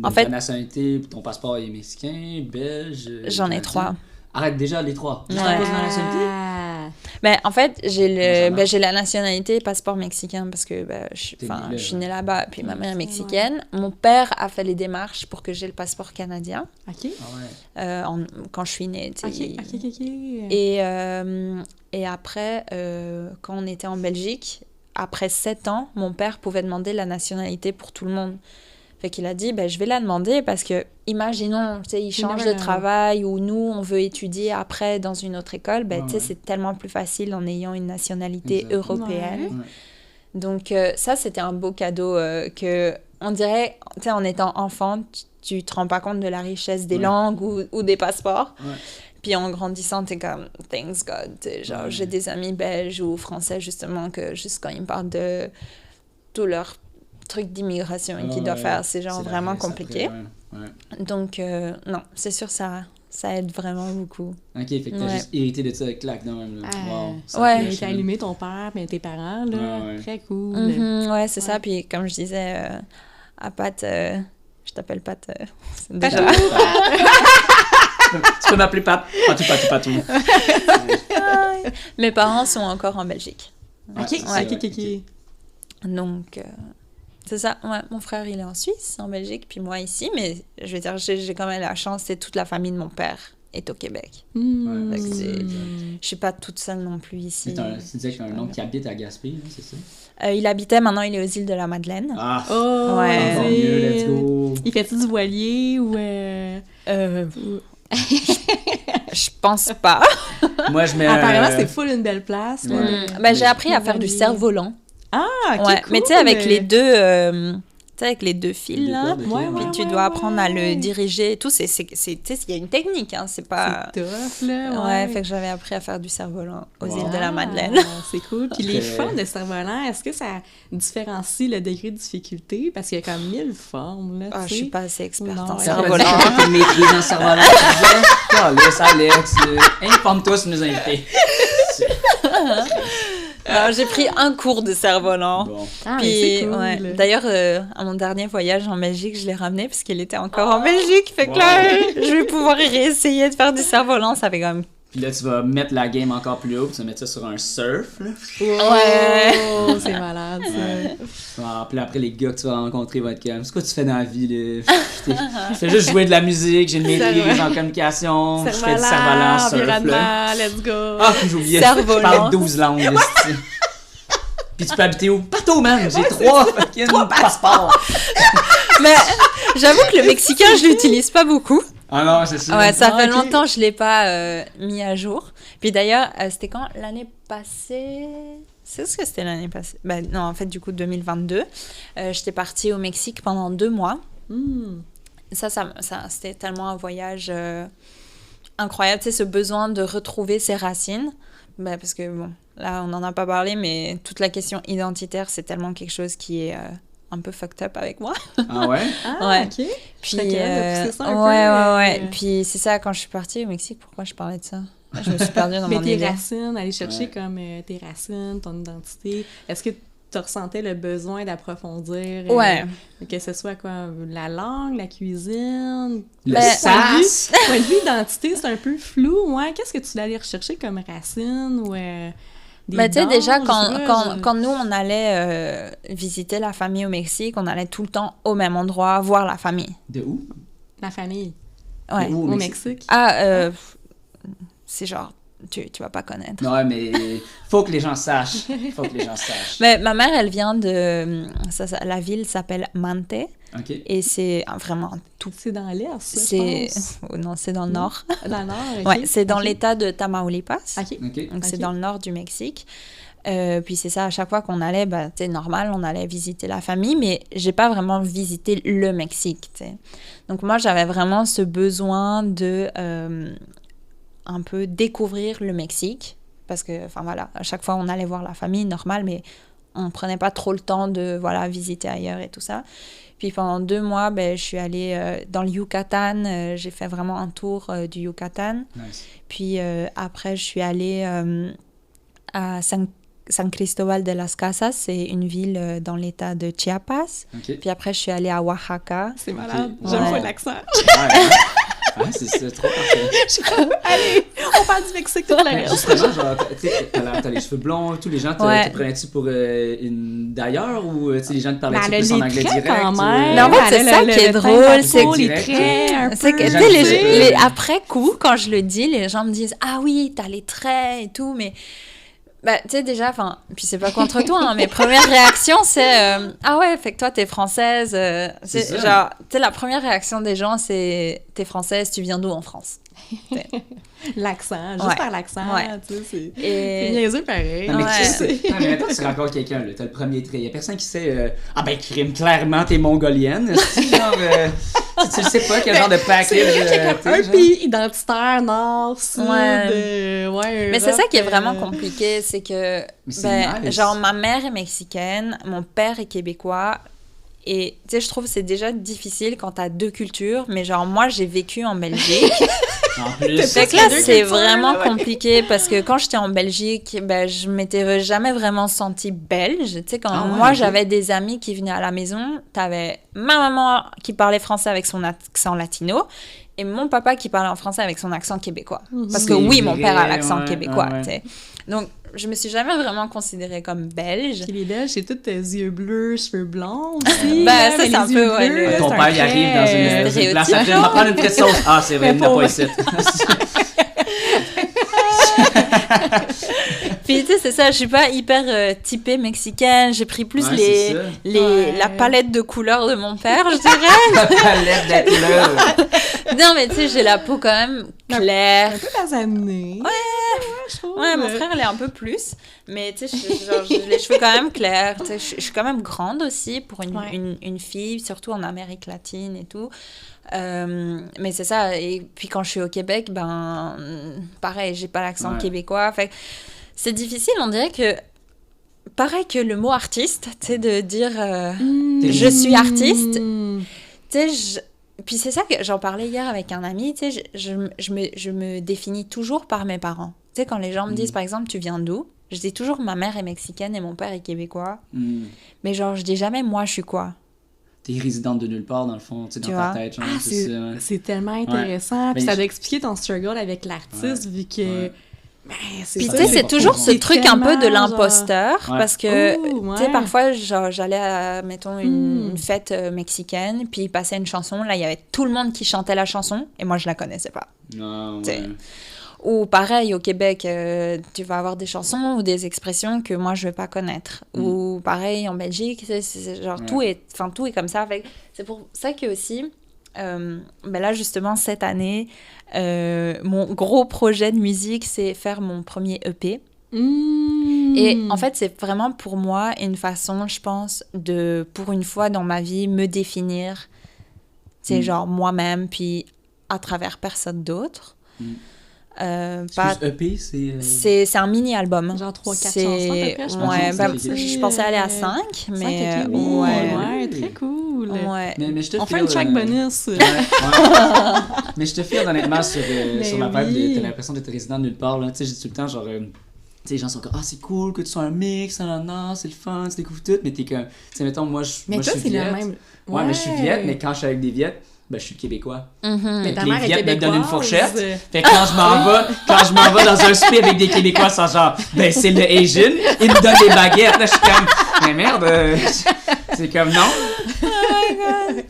[SPEAKER 4] en fait,
[SPEAKER 3] ta nationalité, ton passeport est mexicain, belge?
[SPEAKER 4] J'en ai 3.
[SPEAKER 3] Arrête déjà les 3.
[SPEAKER 4] Ouais.
[SPEAKER 3] À cause de la nationalité?
[SPEAKER 4] Ben, en fait, j'ai la nationalité passeport mexicain parce que je suis née là-bas, puis ma mère est mexicaine. Mon père a fait les démarches pour que j'ai le passeport canadien.
[SPEAKER 1] OK.
[SPEAKER 4] Quand je suis née.
[SPEAKER 1] OK.
[SPEAKER 4] Et après, quand on était en Belgique, après 7 ans, mon père pouvait demander la nationalité pour tout le monde. Fait qu'il a dit, je vais la demander parce que, imaginons, il change de travail ou nous, on veut étudier après dans une autre école, c'est tellement plus facile en ayant une nationalité européenne. Ouais. Donc, ça, c'était un beau cadeau que, on dirait, en étant enfant, tu te rends pas compte de la richesse des langues ou des passeports.
[SPEAKER 3] Ouais.
[SPEAKER 4] Puis en grandissant, t'es comme, thanks God. Genre, j'ai des amis belges ou français, justement, que juste quand ils me parlent de tous leurs trucs d'immigration qu'ils doivent faire, c'est genre vraiment compliqué. Donc, non, c'est sûr, ça aide vraiment beaucoup.
[SPEAKER 3] Ok, fait que t'as juste hérité de ça avec claque, non, même. Là. Wow.
[SPEAKER 1] Ouais, t'as allumé ton père, mais tes parents, là. Très cool.
[SPEAKER 4] Ouais, c'est ça. Puis comme je disais à Pat, je t'appelle Pat. Déjà.
[SPEAKER 3] Tu peux m'appeler Pat. Patou.
[SPEAKER 4] Mes parents sont encore en Belgique.
[SPEAKER 1] Ok.
[SPEAKER 4] Donc, c'est ça. Ouais, mon frère, il est en Suisse, en Belgique, puis moi ici. Mais je veux dire, j'ai quand même la chance, c'est toute la famille de mon père est au Québec. Donc, je suis pas toute seule non plus ici.
[SPEAKER 3] Tu disais qu'il y a un oncle qui habite à Gaspé, c'est ça?
[SPEAKER 4] Il habitait, maintenant il est aux îles de la Madeleine.
[SPEAKER 3] Ah!
[SPEAKER 1] Oh!
[SPEAKER 4] Ouais.
[SPEAKER 3] Encore mieux, let's go!
[SPEAKER 1] Il fait-tu du voilier ou...
[SPEAKER 4] Je pense pas.
[SPEAKER 3] Moi, je mets...
[SPEAKER 1] Apparemment, c'est full une belle place. Là.
[SPEAKER 4] Ben, j'ai appris à faire du cerf-volant.
[SPEAKER 1] Ah, ok,
[SPEAKER 4] ouais.
[SPEAKER 1] cool.
[SPEAKER 4] Mais tu sais, avec les deux... Tu sais, avec les deux fils, là, puis tu dois apprendre à le diriger et tout. Tu sais, il y a une technique, hein, c'est pas...
[SPEAKER 1] C'est tough, là,
[SPEAKER 4] ouais. Fait que j'avais appris à faire du cerf-volant aux îles de la Madeleine.
[SPEAKER 1] C'est cool. Puis les formes de cerf-volant, est-ce que ça différencie le degré de difficulté? Parce qu'il y a comme 1000 formes, là,
[SPEAKER 4] je suis pas assez experte en
[SPEAKER 3] Ça
[SPEAKER 4] cerf-volant.
[SPEAKER 3] t'es maîtrise en cerf-volant, tu disais? Calisse, Alex, informe-toi sur nos invités.
[SPEAKER 4] Alors, j'ai pris un cours de cerf-volant.
[SPEAKER 3] Bon.
[SPEAKER 1] Ah,
[SPEAKER 4] Puis,
[SPEAKER 1] mais c'est cool.
[SPEAKER 4] ouais. D'ailleurs, à mon dernier voyage en Belgique, je l'ai ramené parce qu'il était encore en Belgique. Fait que là, je vais pouvoir y réessayer de faire du cerf-volant. Ça fait quand même...
[SPEAKER 3] Puis là, tu vas mettre la game encore plus haut, puis tu vas mettre ça sur un surf, là.
[SPEAKER 1] Ouais! C'est malade, ça.
[SPEAKER 3] Puis après, les gars que tu vas rencontrer vont être comme, c'est quoi tu fais dans la vie, là? Je fais juste jouer de la musique, j'ai une maîtrise en communication, je fais du cerf-volant, surf, là.
[SPEAKER 1] Let's go!
[SPEAKER 3] Ah, puis j'ai oublié, je parle 12 langues, là, Puis tu peux habiter où? Partout, man! J'ai 3 passeports!
[SPEAKER 4] Mais j'avoue que le mexicain, je l'utilise pas beaucoup.
[SPEAKER 3] Ah non, c'est ça.
[SPEAKER 4] Ouais, ça fait longtemps que je l'ai pas mis à jour. Puis d'ailleurs, c'était quand? L'année passée... C'est ce que c'était l'année passée? Ben non, en fait, du coup, 2022. J'étais partie au Mexique pendant 2 mois. Ça, c'était tellement un voyage incroyable. Tu sais, ce besoin de retrouver ses racines. Ben, parce que, bon, là, on n'en a pas parlé, mais toute la question identitaire, c'est tellement quelque chose qui est... un peu fucked up avec moi.
[SPEAKER 3] Ah ouais?
[SPEAKER 1] Ah, ouais. OK.
[SPEAKER 4] Puis,
[SPEAKER 1] de pousser ça un peu.
[SPEAKER 4] Ouais. Puis c'est ça, quand je suis partie au Mexique, pourquoi je parlais de ça? Je me suis perdue dans mon idée.
[SPEAKER 1] Mais tes racines, aller chercher comme tes racines, ton identité. Est-ce que tu ressentais le besoin d'approfondir? Que ce soit quoi? La langue, la cuisine?
[SPEAKER 3] Le sas?
[SPEAKER 1] Point de vue identité, c'est un peu flou. Ouais. Qu'est-ce que tu allais rechercher comme racines ou...
[SPEAKER 4] Ben, tu sais, déjà, quand nous, on allait visiter la famille au Mexique, on allait tout le temps au même endroit voir la famille.
[SPEAKER 3] De où?
[SPEAKER 1] La famille.
[SPEAKER 4] Ouais.
[SPEAKER 3] De où,
[SPEAKER 1] au Mexique.
[SPEAKER 4] C'est genre, tu vas pas connaître.
[SPEAKER 3] Non, mais faut que les gens sachent.
[SPEAKER 4] Mais ma mère, elle vient de... la ville s'appelle Mante.
[SPEAKER 3] OK.
[SPEAKER 4] Et c'est vraiment tout...
[SPEAKER 1] C'est dans l'est, ça, je pense.
[SPEAKER 4] Non, c'est dans le nord.
[SPEAKER 1] Dans le nord, OK.
[SPEAKER 4] Ouais, c'est dans l'état de Tamaulipas.
[SPEAKER 1] OK.
[SPEAKER 4] Donc, c'est dans le nord du Mexique. Puis c'est ça, à chaque fois qu'on allait, ben, tu sais, normal, on allait visiter la famille, mais j'ai pas vraiment visité le Mexique, tu sais. Donc moi, j'avais vraiment ce besoin de un peu découvrir le Mexique, parce que, enfin voilà, à chaque fois on allait voir la famille, normal, mais on prenait pas trop le temps de, voilà, visiter ailleurs et tout ça. Puis pendant 2 mois, ben, je suis allée dans le Yucatan, j'ai fait vraiment un tour du Yucatan.
[SPEAKER 3] Nice.
[SPEAKER 4] Puis après, je suis allée à San Cristobal de las Casas, c'est une ville dans l'état de Chiapas.
[SPEAKER 3] Okay.
[SPEAKER 4] Puis après, je suis allée à Oaxaca.
[SPEAKER 1] C'est malade.
[SPEAKER 3] Okay.
[SPEAKER 1] J'aime pas l'accent.
[SPEAKER 3] Ouais, c'est trop parfait.
[SPEAKER 1] Je suis comme, allez, on parle du Mexique toute la reste.
[SPEAKER 3] Justement, genre, tu sais, t'as les cheveux blonds, tous les gens te prenaient-tu pour une d'ailleurs ou tu sais, les gens te parlaient-tu plus en anglais direct?
[SPEAKER 1] Quand même.
[SPEAKER 4] Mais en fait, c'est ça qui est drôle, c'est que
[SPEAKER 1] les traits,
[SPEAKER 4] c'est que, tu sais, après coup, quand je le dis, les gens me disent « Ah oui, t'as les traits et tout », mais... Bah, tu sais, déjà, enfin, puis c'est pas contre toi, hein, mes premières réactions, c'est ah ouais, fait que toi, t'es française. C'est genre, tu sais, la première réaction des gens, c'est t'es française, tu viens d'où en France?
[SPEAKER 1] L'accent, juste par l'accent, tu sais, c'est niaiseux pareil.
[SPEAKER 3] Non, mais mais maintenant, tu rencontres quelqu'un, là, t'as le premier trait. Il y a personne qui sait ah ben, crime, clairement, t'es mongolienne. Genre, Tu le sais pas quel genre de package.
[SPEAKER 1] C'est vrai qu'il y a comme un pays identitaire, nord, sud,
[SPEAKER 4] Mais c'est ça qui est vraiment compliqué, c'est que, genre, ma mère est mexicaine, mon père est québécois, et, tu sais, je trouve que c'est déjà difficile quand t'as 2 cultures, mais genre, moi, j'ai vécu en Belgique.
[SPEAKER 3] En plus,
[SPEAKER 4] fait que là, c'est vraiment compliqué parce que quand j'étais en Belgique, je m'étais jamais vraiment sentie belge. Tu sais, quand j'avais des amis qui venaient à la maison, t'avais ma maman qui parlait français avec son accent latino et mon papa qui parlait en français avec son accent québécois. Parce que oui, mon père a l'accent québécois, tu sais. Donc, je me suis jamais vraiment considérée comme belge.
[SPEAKER 1] Puis les Belges, c'est tous tes yeux bleus, cheveux blonds aussi.
[SPEAKER 4] Ça, c'est un peu, ouais.
[SPEAKER 3] Ton père, il arrive dans une place, il va prendre une petite sauce. Ah, c'est vrai, il n'a pas ici.
[SPEAKER 4] Puis, tu sais, c'est ça, je suis pas hyper typée mexicaine. J'ai pris plus la palette de couleurs de mon père, je dirais.
[SPEAKER 3] La palette de couleurs.
[SPEAKER 4] Non, mais tu sais, j'ai la peau quand même claire.
[SPEAKER 1] Un peu basanée.
[SPEAKER 4] Ouais, mon frère, il est un peu plus. Mais tu sais, j'ai les cheveux quand même clairs. Tu sais, je suis quand même grande aussi pour une fille, surtout en Amérique latine et tout. Mais c'est ça. Et puis quand je suis au Québec, pareil, j'ai pas l'accent québécois. Fait que c'est difficile, on dirait que... Pareil que le mot artiste, tu sais, de dire je suis artiste. Tu sais, puis c'est ça que j'en parlais hier avec un ami, tu sais, je me définis toujours par mes parents. Tu sais, quand les gens me disent, par exemple, tu viens d'où? Je dis toujours ma mère est mexicaine et mon père est québécois. Mais genre, je dis jamais moi, je suis quoi?
[SPEAKER 3] T'es résidente de nulle part, dans le fond, tu sais, dans ta tête. Genre,
[SPEAKER 1] c'est tellement intéressant. Puis ça doit expliquer ton struggle avec l'artiste, vu que...
[SPEAKER 4] Puis tu sais, c'est toujours ce truc un peu de l'imposteur, parce que, tu sais, parfois, genre, j'allais à, mettons, une fête mexicaine, puis il passait une chanson, là, il y avait tout le monde qui chantait la chanson, et moi, je la connaissais pas. Ou pareil, au Québec, tu vas avoir des chansons ou des expressions que moi, je vais pas connaître. Ou pareil, en Belgique, c'est genre, tout est comme ça. Fait, c'est pour ça que aussi... là justement cette année mon gros projet de musique c'est faire mon premier EP et en fait c'est vraiment pour moi une façon je pense de pour une fois dans ma vie me définir c'est genre moi-même puis à travers personne d'autre.
[SPEAKER 3] EP,
[SPEAKER 4] c'est un mini-album.
[SPEAKER 1] Genre 3-4 chansons,
[SPEAKER 4] je pensais aller à 5, mais...
[SPEAKER 1] très cool.
[SPEAKER 3] Mais je te
[SPEAKER 1] on fait une track bonus.
[SPEAKER 3] Mais je te file honnêtement sur la vibe, t'as l'impression d'être résident de nulle part. Tu sais, j'ai tout le temps genre... tu sais, les gens sont comme « Ah, c'est cool que tu sois un mix, c'est le fun, tu découvres tout. » Mais t'es comme... Tu sais, mettons, moi, je suis Viette. Ouais, mais je suis Viette, mais quand je suis avec des Viettes, je suis québécois.
[SPEAKER 1] Mais ta
[SPEAKER 3] les
[SPEAKER 1] mère est
[SPEAKER 3] Viettes me donnent une fourchette. Fait que
[SPEAKER 1] quand
[SPEAKER 3] je m'en vais dans un souper avec des Québécois, c'est genre, c'est le Asian, ils me donnent des baguettes. Là, je suis comme, mais merde, c'est comme non.
[SPEAKER 4] Oh my god,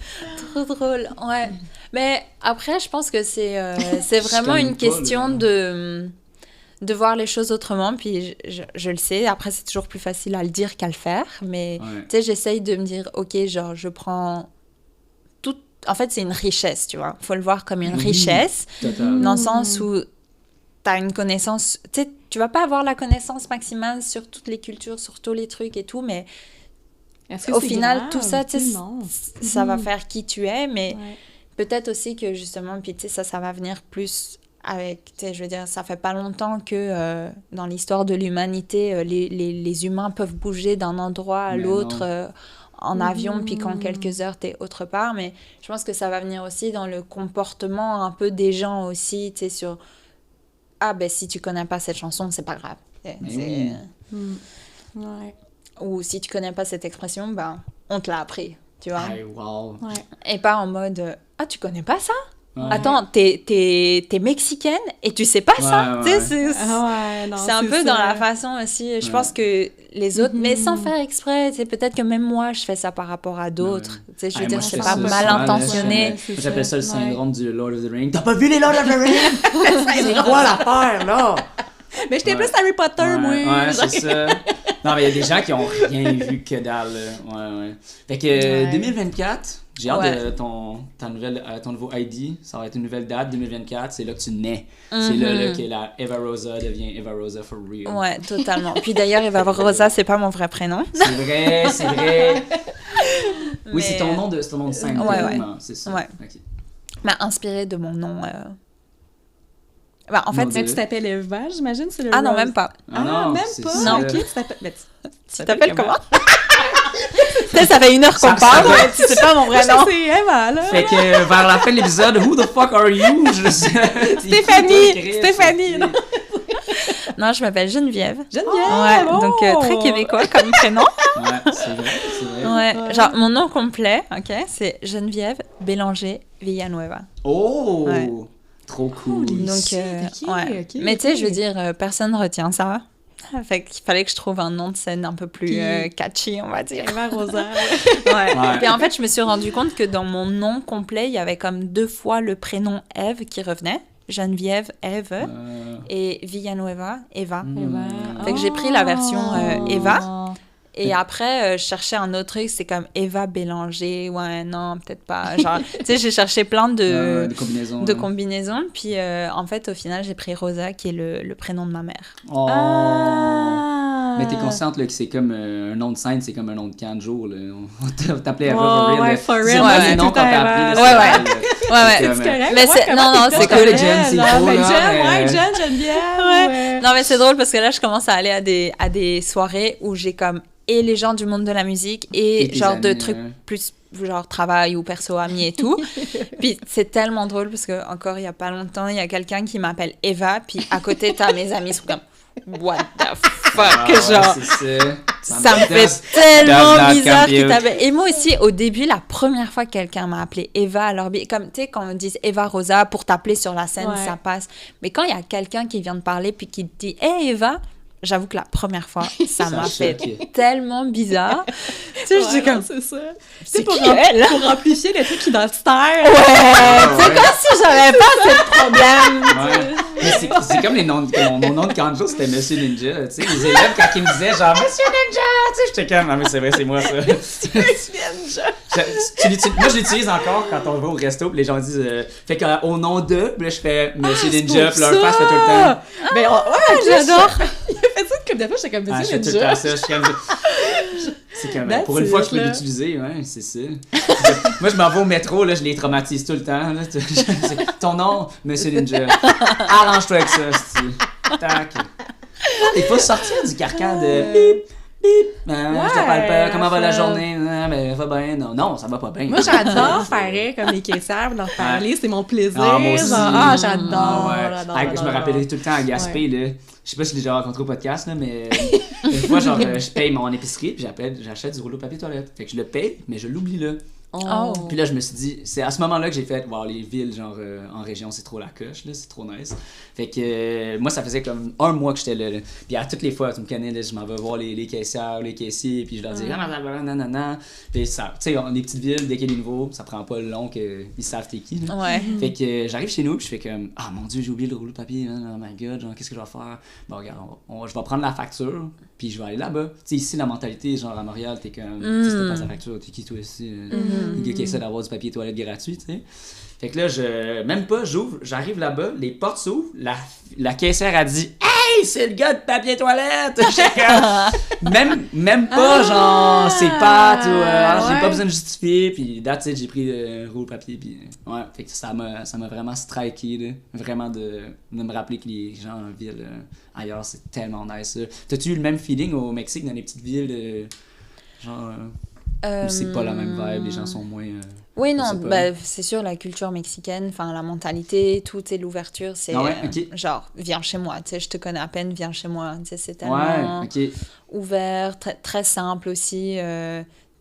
[SPEAKER 4] trop drôle. Ouais. Mais après, je pense que c'est vraiment une question de voir les choses autrement, puis je le sais. Après, c'est toujours plus facile à le dire qu'à le faire, mais tu sais, j'essaye de me dire, ok, genre, je prends tout. En fait, c'est une richesse, tu vois. Faut le voir comme une richesse, dans le sens où t'as une connaissance. Tu sais, tu vas pas avoir la connaissance maximale sur toutes les cultures, sur tous les trucs et tout, mais au final, grave? Tout ça, tu sais, ça va faire qui tu es, mais peut-être aussi que justement, puis tu sais, ça va venir plus avec, tu sais, je veux dire, ça fait pas longtemps que dans l'histoire de l'humanité, les humains peuvent bouger d'un endroit à l'autre en avion, puis qu'en quelques heures, t'es autre part, mais je pense que ça va venir aussi dans le comportement un peu des gens aussi, tu sais, sur si tu connais pas cette chanson, c'est pas grave. Ou si tu connais pas cette expression, on te l'a appris, tu vois. Et pas en mode tu connais pas ça? Attends, t'es mexicaine et tu sais pas ça? C'est un peu ça. Dans la façon aussi, je pense que les autres, mais sans faire exprès, peut-être que même moi, je fais ça par rapport à d'autres. Je veux dire, c'est pas mal intentionné.
[SPEAKER 3] J'appelle ça le syndrome du Lord of the Rings. T'as pas vu les Lord of the Rings? C'est quoi l'affaire, là?
[SPEAKER 1] Mais j'étais plus Harry Potter, moi.
[SPEAKER 3] Ouais, c'est ça. Non, mais il y a des gens qui ont rien vu que dalle. Fait que 2024, j'ai hâte de ton nouveau ID. Ça va être une nouvelle date, 2024. C'est là que tu nais. C'est là que la Eva Rosa devient Eva Rosa for real.
[SPEAKER 4] Ouais, totalement. Puis d'ailleurs, Eva Rosa, c'est pas mon vrai prénom.
[SPEAKER 3] C'est vrai. Oui, c'est ton nom de scène.
[SPEAKER 4] Ouais.
[SPEAKER 3] C'est ça.
[SPEAKER 4] Ouais.
[SPEAKER 3] Okay.
[SPEAKER 4] M'a inspiré de mon nom. En fait,
[SPEAKER 1] tu t'appelles Eva, j'imagine, c'est le
[SPEAKER 4] Ah non, même pas.
[SPEAKER 3] Non,
[SPEAKER 1] même
[SPEAKER 3] c'est
[SPEAKER 1] pas.
[SPEAKER 3] ça.
[SPEAKER 4] Non,
[SPEAKER 1] Ok, tu
[SPEAKER 4] t'appelles comment? Ça fait 1 heure qu'on parle, c'est pas mon vrai nom.
[SPEAKER 1] C'est Eva, là.
[SPEAKER 3] Fait que vers la fin de l'épisode, who the fuck are you?
[SPEAKER 1] Stéphanie!
[SPEAKER 4] Non, je m'appelle Geneviève.
[SPEAKER 1] Geneviève!
[SPEAKER 4] Ouais, donc très québécois comme prénom.
[SPEAKER 3] Ouais, c'est vrai.
[SPEAKER 4] Ouais, genre mon nom complet, ok, c'est Geneviève Bélanger Villanueva.
[SPEAKER 3] Oh!
[SPEAKER 4] Ouais.
[SPEAKER 3] Trop cool.
[SPEAKER 4] Donc,
[SPEAKER 1] ok.
[SPEAKER 4] Mais tu sais, je veux dire, personne retient ça. Fait qu'il fallait que je trouve un nom de scène un peu plus catchy, on va dire.
[SPEAKER 1] Eva Rosa.
[SPEAKER 4] Ouais. Puis en fait, je me suis rendu compte que dans mon nom complet, il y avait comme 2 fois le prénom Eve qui revenait. Geneviève, Eve, et Villanueva, Eva. Fait que j'ai pris la version Eva. Et après, je cherchais un autre truc, c'est comme Eva Bélanger. Ouais, non, peut-être pas. Genre, tu sais, j'ai cherché plein de combinaisons. Puis en fait, au final, j'ai pris Rosa, qui est le prénom de ma mère.
[SPEAKER 3] Oh! Mais t'es consciente là, que c'est comme un nom de scène, c'est comme un nom de camp de jour. Là. On t'appelait Eva for real.
[SPEAKER 1] Ouais, for real.
[SPEAKER 3] C'est
[SPEAKER 1] Ouais,
[SPEAKER 3] le nom qu'on t'a appelé.
[SPEAKER 4] Ouais.
[SPEAKER 1] C'est correct.
[SPEAKER 4] Mais c'est
[SPEAKER 3] cool, Jen, c'est cool.
[SPEAKER 1] Jen, Geneviève.
[SPEAKER 4] Ouais. Non, mais c'est drôle parce que là, je commence à aller à des soirées où j'ai comme et les gens du monde de la musique et genre amis, de trucs plus genre travail ou perso, amis et tout. Puis c'est tellement drôle parce que encore il y a pas longtemps, il y a quelqu'un qui m'appelle Eva, puis à côté t'as mes amis sont comme what the fuck, genre ça me fait tellement bizarre qu'il t'appelle. Et moi aussi au début, la première fois que quelqu'un m'a appelé Eva, alors comme tu sais quand on dit Eva Rosa pour t'appeler sur la scène, ça passe. Mais quand il y a quelqu'un qui vient de parler puis qui te dit hey Eva, j'avoue que la première fois, ça m'a fait tellement bizarre. Tu sais, je dis comme...
[SPEAKER 1] C'est ça.
[SPEAKER 4] C'est pour
[SPEAKER 1] amplifier les trucs identitaires.
[SPEAKER 4] Ouais, c'est comme si j'avais pas ce problème.
[SPEAKER 3] Mais c'est comme les noms mon nom de canjo, c'était Monsieur Ninja. Tu sais, les élèves, quand ils me disaient genre Monsieur Ninja, tu sais, j'étais comme, ah mais c'est vrai, c'est moi ça. Monsieur Ninja. Moi, je l'utilise encore quand on va au resto, puis les gens disent, fait qu'au nom de, puis là, je fais Monsieur Ninja, puis leur face fait tout le temps.
[SPEAKER 1] Mais ouais, j'adore. Fait ça de fois, j'étais comme Monsieur Ninja.
[SPEAKER 3] Je fais tout le temps ça, je suis comme... C'est comme, pour une fois que je peux l'utiliser, ouais, c'est ça. Moi, je m'en vais au métro, là, je les traumatise tout le temps. Là. Ton nom, Monsieur Ninja. Arrange-toi avec ça, c'est tac. Il faut sortir du carcan de... Je te parle pas, comment va la journée? Ben, va bien. Non, ça va pas bien.
[SPEAKER 1] Moi, j'adore faire comme les caissières, leur parler, c'est mon plaisir.
[SPEAKER 3] Moi aussi.
[SPEAKER 1] J'adore.
[SPEAKER 3] Je me rappellerai tout le temps à Gaspé, là. Je sais pas si je l'ai déjà rencontré au podcast, là, mais une fois, genre, je paye mon épicerie, puis j'achète du rouleau de papier toilette. Fait que je le paye, mais je l'oublie là. Puis là, je me suis dit, c'est à ce moment-là que j'ai fait, wow, les villes, genre, en région, c'est trop la coche, là, c'est trop nice. Fait que moi, ça faisait comme 1 mois que j'étais là. Puis à toutes les fois, tu me connais, là, je m'en vais voir les caissières, les caissiers, puis je leur dis, nanana. Puis ça, tu sais, les petites villes, dès qu'il y a des nouveaux, ça prend pas long qu'ils savent t'es qui. Là.
[SPEAKER 4] Ouais.
[SPEAKER 3] Fait que j'arrive chez nous, puis je fais comme, ah mon Dieu, j'ai oublié le rouleau de papier, oh my god, genre, qu'est-ce que je vais faire? Bon, regarde, je vais prendre la facture, puis je vais aller là-bas. Tu sais, ici, la mentalité, genre, à Montréal, t'es comme, si t'as pas ta facture, t'es qui toi ici? Le gars qui essaie d'avoir du papier toilette gratuit, tu sais. Fait que là, même pas, j'arrive là-bas, les portes s'ouvrent, la caissière a dit « Hey, c'est le gars de papier toilette! » Même pas, genre, c'est pâtes ou j'ai pas besoin de justifier, puis that's it, j'ai pris le rouleau de papier, puis ouais, fait que ça m'a vraiment striké, là, vraiment de me rappeler que les gens en ville ailleurs, c'est tellement nice. T'as-tu eu le même feeling au Mexique, dans les petites villes, genre... Ou c'est pas la même vibe, les gens sont moins...
[SPEAKER 4] Oui, non, c'est sûr, la culture mexicaine, enfin, la mentalité, tout, tu sais, l'ouverture, c'est genre, viens chez moi, tu sais, je te connais à peine, viens chez moi, tu sais, c'est tellement ouvert, très, très simple aussi.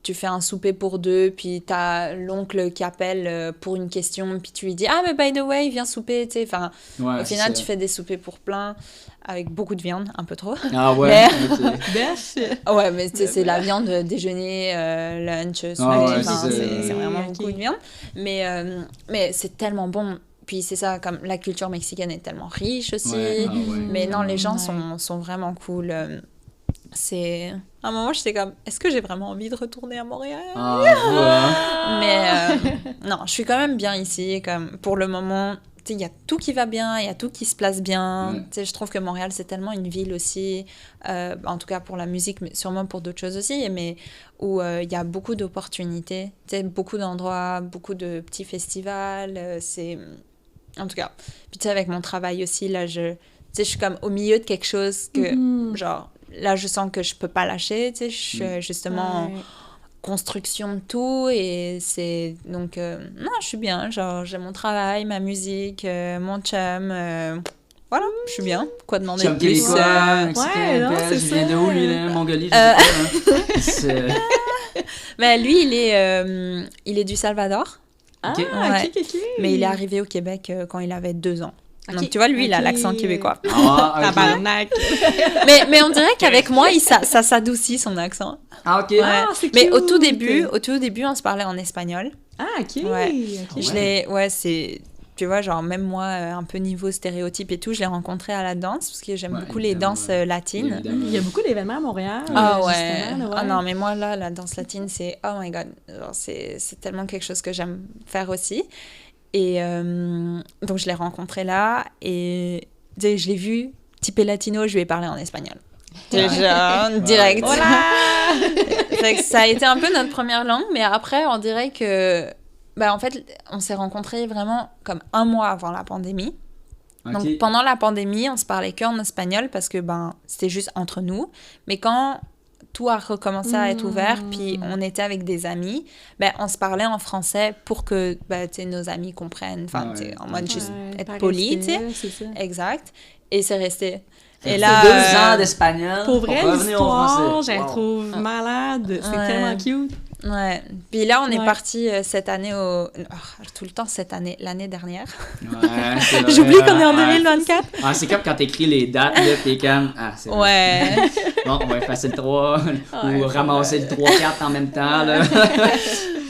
[SPEAKER 4] Tu fais un souper pour 2, puis t'as l'oncle qui appelle pour une question, puis tu lui dis « Ah, mais by the way, viens souper », tu sais, enfin, au final, tu fais des soupers pour plein, avec beaucoup de viande, un peu trop.
[SPEAKER 3] Ah ouais,
[SPEAKER 4] ouais, mais tu sais, c'est la viande déjeuner, lunch, souper, c'est vraiment beaucoup de viande. Mais c'est tellement bon. Puis c'est ça, comme la culture mexicaine est tellement riche aussi. Mais non, les gens sont vraiment cool. À un moment, j'étais comme, est-ce que j'ai vraiment envie de retourner à Montréal? Mais non, je suis quand même bien ici. Comme, pour le moment, il y a tout qui va bien, il y a tout qui se place bien. Je trouve que Montréal, c'est tellement une ville aussi, en tout cas pour la musique, mais sûrement pour d'autres choses aussi, mais où il y a beaucoup d'opportunités, beaucoup d'endroits, beaucoup de petits festivals. En tout cas. Puis avec mon travail aussi, là, je suis comme au milieu de quelque chose que, genre, là, je sens que je peux pas lâcher. Je suis justement... construction de tout et c'est donc non, je suis bien, genre j'ai mon travail, ma musique, mon chum, voilà, je suis bien, quoi demander de plus.
[SPEAKER 3] Je viens de où lui, là, Mongolie, je sais pas,
[SPEAKER 4] ben lui il est du Salvador.
[SPEAKER 1] Ok.
[SPEAKER 4] Mais il est arrivé au Québec quand il avait 2 ans. Donc, tu vois, lui, il a l'accent québécois.
[SPEAKER 1] Tabarnak.
[SPEAKER 4] mais on dirait qu'avec moi, ça s'adoucit, son accent.
[SPEAKER 3] Ah, ok.
[SPEAKER 4] Ouais.
[SPEAKER 1] C'est
[SPEAKER 4] mais
[SPEAKER 1] cute.
[SPEAKER 4] au tout début, on se parlait en espagnol.
[SPEAKER 1] Ah, ok.
[SPEAKER 4] Ouais. C'est... Tu vois, genre, même moi, un peu niveau stéréotype et tout, je l'ai rencontré à la danse, parce que j'aime beaucoup les danses latines.
[SPEAKER 1] Il y a beaucoup d'événements à Montréal.
[SPEAKER 4] Ah ouais. Ah non, mais moi, là, la danse latine, c'est... Oh my God. Genre, c'est tellement quelque chose que j'aime faire aussi. Et donc, je l'ai rencontré là et je l'ai vu, type latino, je lui ai parlé en espagnol. Déjà, direct. Voilà. Fait que ça a été un peu notre première langue, mais après, on dirait que... en fait, on s'est rencontrés vraiment comme 1 mois avant la pandémie. Okay. Donc, pendant la pandémie, on se parlait qu'en espagnol parce que c'était juste entre nous. Mais quand... tout a recommencé à être ouvert, puis on était avec des amis, on se parlait en français pour que nos amis comprennent, en mode juste être poli, tu sais. Exact. Et c'est resté.
[SPEAKER 3] Et là, 2 ans d'espagnol.
[SPEAKER 1] Pour vrai, l'histoire, je la trouve malade. C'est tellement cute.
[SPEAKER 4] Ouais. Puis là, on est parti cette année tout le temps cette année, l'année dernière.
[SPEAKER 3] Ouais,
[SPEAKER 4] j'oublie qu'on est en 2024.
[SPEAKER 3] Ah, c'est comme quand t'écris les dates, là, t'es comme... Ah, c'est vrai.
[SPEAKER 4] Ouais.
[SPEAKER 3] Bon, on va effacer le 3 ou ramasser le 3-4 en même temps, là.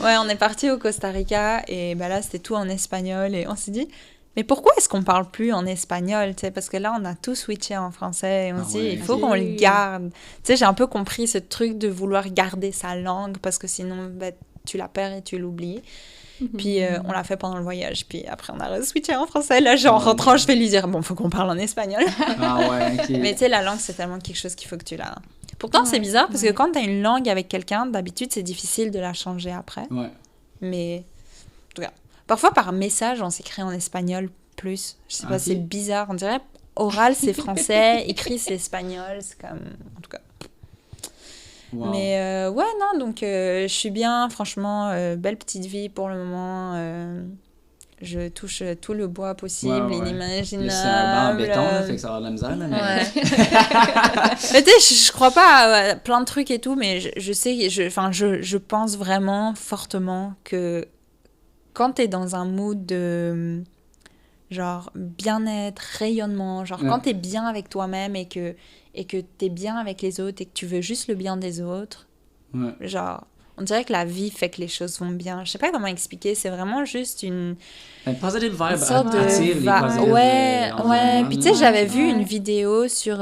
[SPEAKER 4] Ouais, on est parti au Costa Rica et là, c'était tout en espagnol et on s'est dit... Mais pourquoi est-ce qu'on parle plus en espagnol, tu sais? Parce que là, on a tout switché en français et on se dit, il faut qu'on le garde. Tu sais, j'ai un peu compris ce truc de vouloir garder sa langue parce que sinon, tu la perds et tu l'oublies. Puis, on l'a fait pendant le voyage. Puis après, on a re-switché en français. Là, en rentrant, je vais lui dire, faut qu'on parle en espagnol.
[SPEAKER 3] Ah ouais, OK.
[SPEAKER 4] Mais tu sais, la langue, c'est tellement quelque chose qu'il faut que tu l'as. Pourtant, c'est bizarre parce que quand tu as une langue avec quelqu'un, d'habitude, c'est difficile de la changer après.
[SPEAKER 3] Ouais.
[SPEAKER 4] Mais, en tout cas... Parfois, par message, on s'écrit en espagnol plus. Je sais pas, c'est bizarre. On dirait oral, c'est français, écrit, c'est espagnol. C'est comme... En tout cas. Wow. Mais ouais, non, donc je suis bien. Franchement, belle petite vie pour le moment. Je touche tout le bois possible, inimaginable.
[SPEAKER 3] C'est un banc en béton, là, fait que ça va avoir de la misère. Là,
[SPEAKER 4] mais... mais tu sais, je crois pas à plein de trucs et tout, mais je sais, je pense vraiment fortement que quand t'es dans un mood de genre bien-être, rayonnement, genre quand t'es bien avec toi-même et que t'es bien avec les autres et que tu veux juste le bien des autres, genre on dirait que la vie fait que les choses vont bien. Je sais pas comment expliquer, c'est vraiment juste une
[SPEAKER 3] positive vibe,
[SPEAKER 4] attire les positives. Ouais. Puis tu sais, j'avais vu une vidéo sur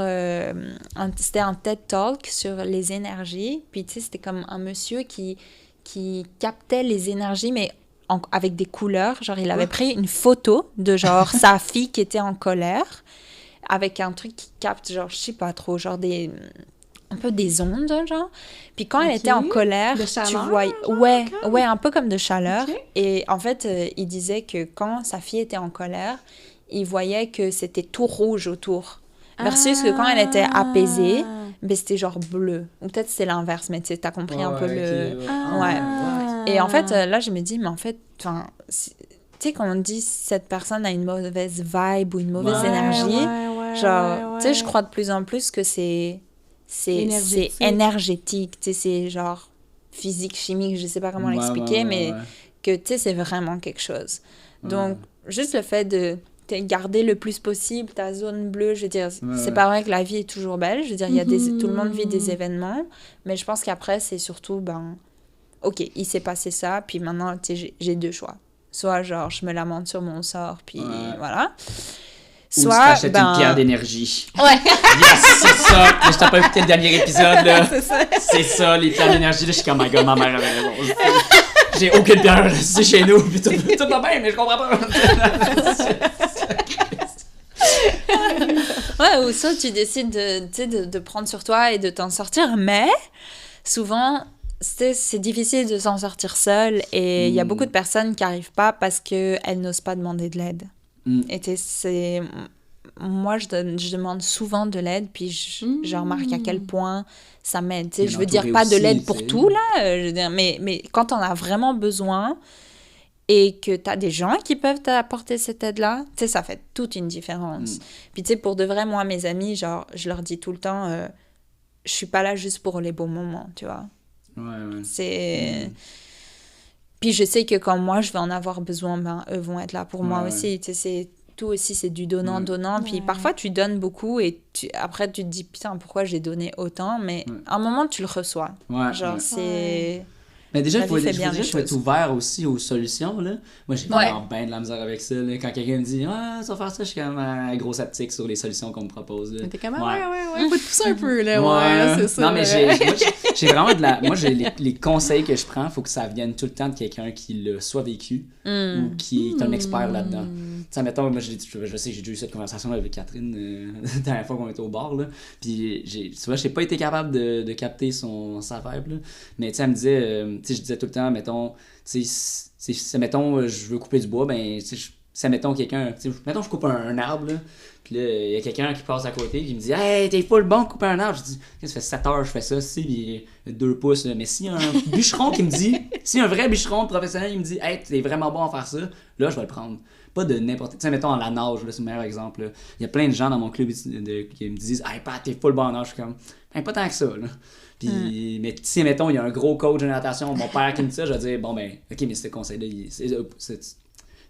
[SPEAKER 4] c'était un TED Talk sur les énergies. Puis tu sais, c'était comme un monsieur qui captait les énergies, mais avec des couleurs. Genre, il avait pris une photo de genre sa fille qui était en colère avec un truc qui capte, genre, je sais pas trop, genre un peu des ondes, genre. Puis quand elle était en colère, tu voyais... Ouais, un peu comme de chaleur. Okay. Et en fait, il disait que quand sa fille était en colère, il voyait que c'était tout rouge autour. Versus que quand elle était apaisée, c'était genre bleu. Ou peut-être c'est l'inverse, mais tu sais, t'as compris un peu le... Ouais. Et en fait, là, je me dis, mais en fait, tu sais, quand on dit cette personne a une mauvaise vibe ou une mauvaise énergie, genre, tu sais, je crois de plus en plus que c'est énergétique, tu sais, c'est genre physique, chimique, je sais pas comment l'expliquer, mais que, tu sais, c'est vraiment quelque chose. Donc, juste le fait de garder le plus possible ta zone bleue, je veux dire, c'est pas vrai que la vie est toujours belle, je veux dire, il y a tout le monde vit des événements, mais je pense qu'après, c'est surtout, OK, il s'est passé ça, puis maintenant, tu sais, j'ai 2 choix. Soit, genre, je me lamente sur mon sort, puis voilà.
[SPEAKER 3] Soit, ou tu t'achètes une pierre d'énergie.
[SPEAKER 4] Ouais.
[SPEAKER 3] Yes, c'est ça. Je t'ai pas écouté le dernier épisode, là. C'est ça, les pierres d'énergie. Là, je suis comme, my God, ma mère avait raison. J'ai aucune pierre, c'est chez nous, puis tout va bien, mais je comprends pas.
[SPEAKER 4] Ouais, ou soit tu décides de prendre sur toi et de t'en sortir, mais souvent, c'est difficile de s'en sortir seule et il y a beaucoup de personnes qui n'arrivent pas parce qu'elles n'osent pas demander de l'aide. Et moi, je demande souvent de l'aide, puis je remarque à quel point ça m'aide. Je veux dire, pas de l'aide pour tout, là, je veux dire, mais quand on a vraiment besoin et que tu as des gens qui peuvent t'apporter cette aide-là, ça fait toute une différence. Puis, pour de vrai, moi, mes amis, genre, je leur dis tout le temps, je suis pas là juste pour les beaux moments, tu vois.
[SPEAKER 3] Ouais.
[SPEAKER 4] Puis je sais que quand moi, je vais en avoir besoin, ben, eux vont être là pour moi aussi. Tout aussi, c'est du donnant. Puis parfois, tu donnes beaucoup et après, tu te dis, putain, pourquoi j'ai donné autant? Mais à un moment, tu le reçois. C'est...
[SPEAKER 3] Mais déjà, il faut être ouvert aussi aux solutions, là. Moi, j'ai vraiment bien de la misère avec ça, là. Quand quelqu'un me dit « Ah, tu vas faire ça », je suis comme un gros sceptique sur les solutions qu'on me propose, là.
[SPEAKER 1] T'es comme « Ouais, faut te pousser un peu, là. C'est ça. »
[SPEAKER 3] Non, mais j'ai vraiment de la... Moi, les conseils que je prends, il faut que ça vienne tout le temps de quelqu'un qui l'a soit vécu ou qui est un expert là-dedans. Tu sais, mettons, moi, je sais que j'ai déjà eu cette conversation avec Catherine la dernière fois qu'on était au bar, là. Puis, tu vois, j'ai pas été capable de capter sa vibe, là. Mais, tu sais, elle me disait... je disais tout le temps, mettons, mettons, je veux couper du bois, ben, ça mettons quelqu'un, mettons, je coupe un arbre, là, puis là, il y a quelqu'un qui passe à côté, qui me dit, hey, t'es pas le bon de couper un arbre. Je dis, ça fait 7 heures, je fais ça, puis 2 pouces, là. Mais si un bûcheron qui me dit, si un vrai bûcheron professionnel, il me dit, hey, t'es vraiment bon à faire ça, là, je vais le prendre. Pas de n'importe... Tu sais, mettons, à la nage, là, c'est le meilleur exemple, là. Il y a plein de gens dans mon club qui me disent, hey, Pat, t'es pas le bon en nage. Je suis comme, hey, pas tant que ça, là. Puis, mais si, mettons, il y a un gros coach de natation, mon père qui me dit ça, je vais dire, bon, ben, ok, mais ce conseil-là,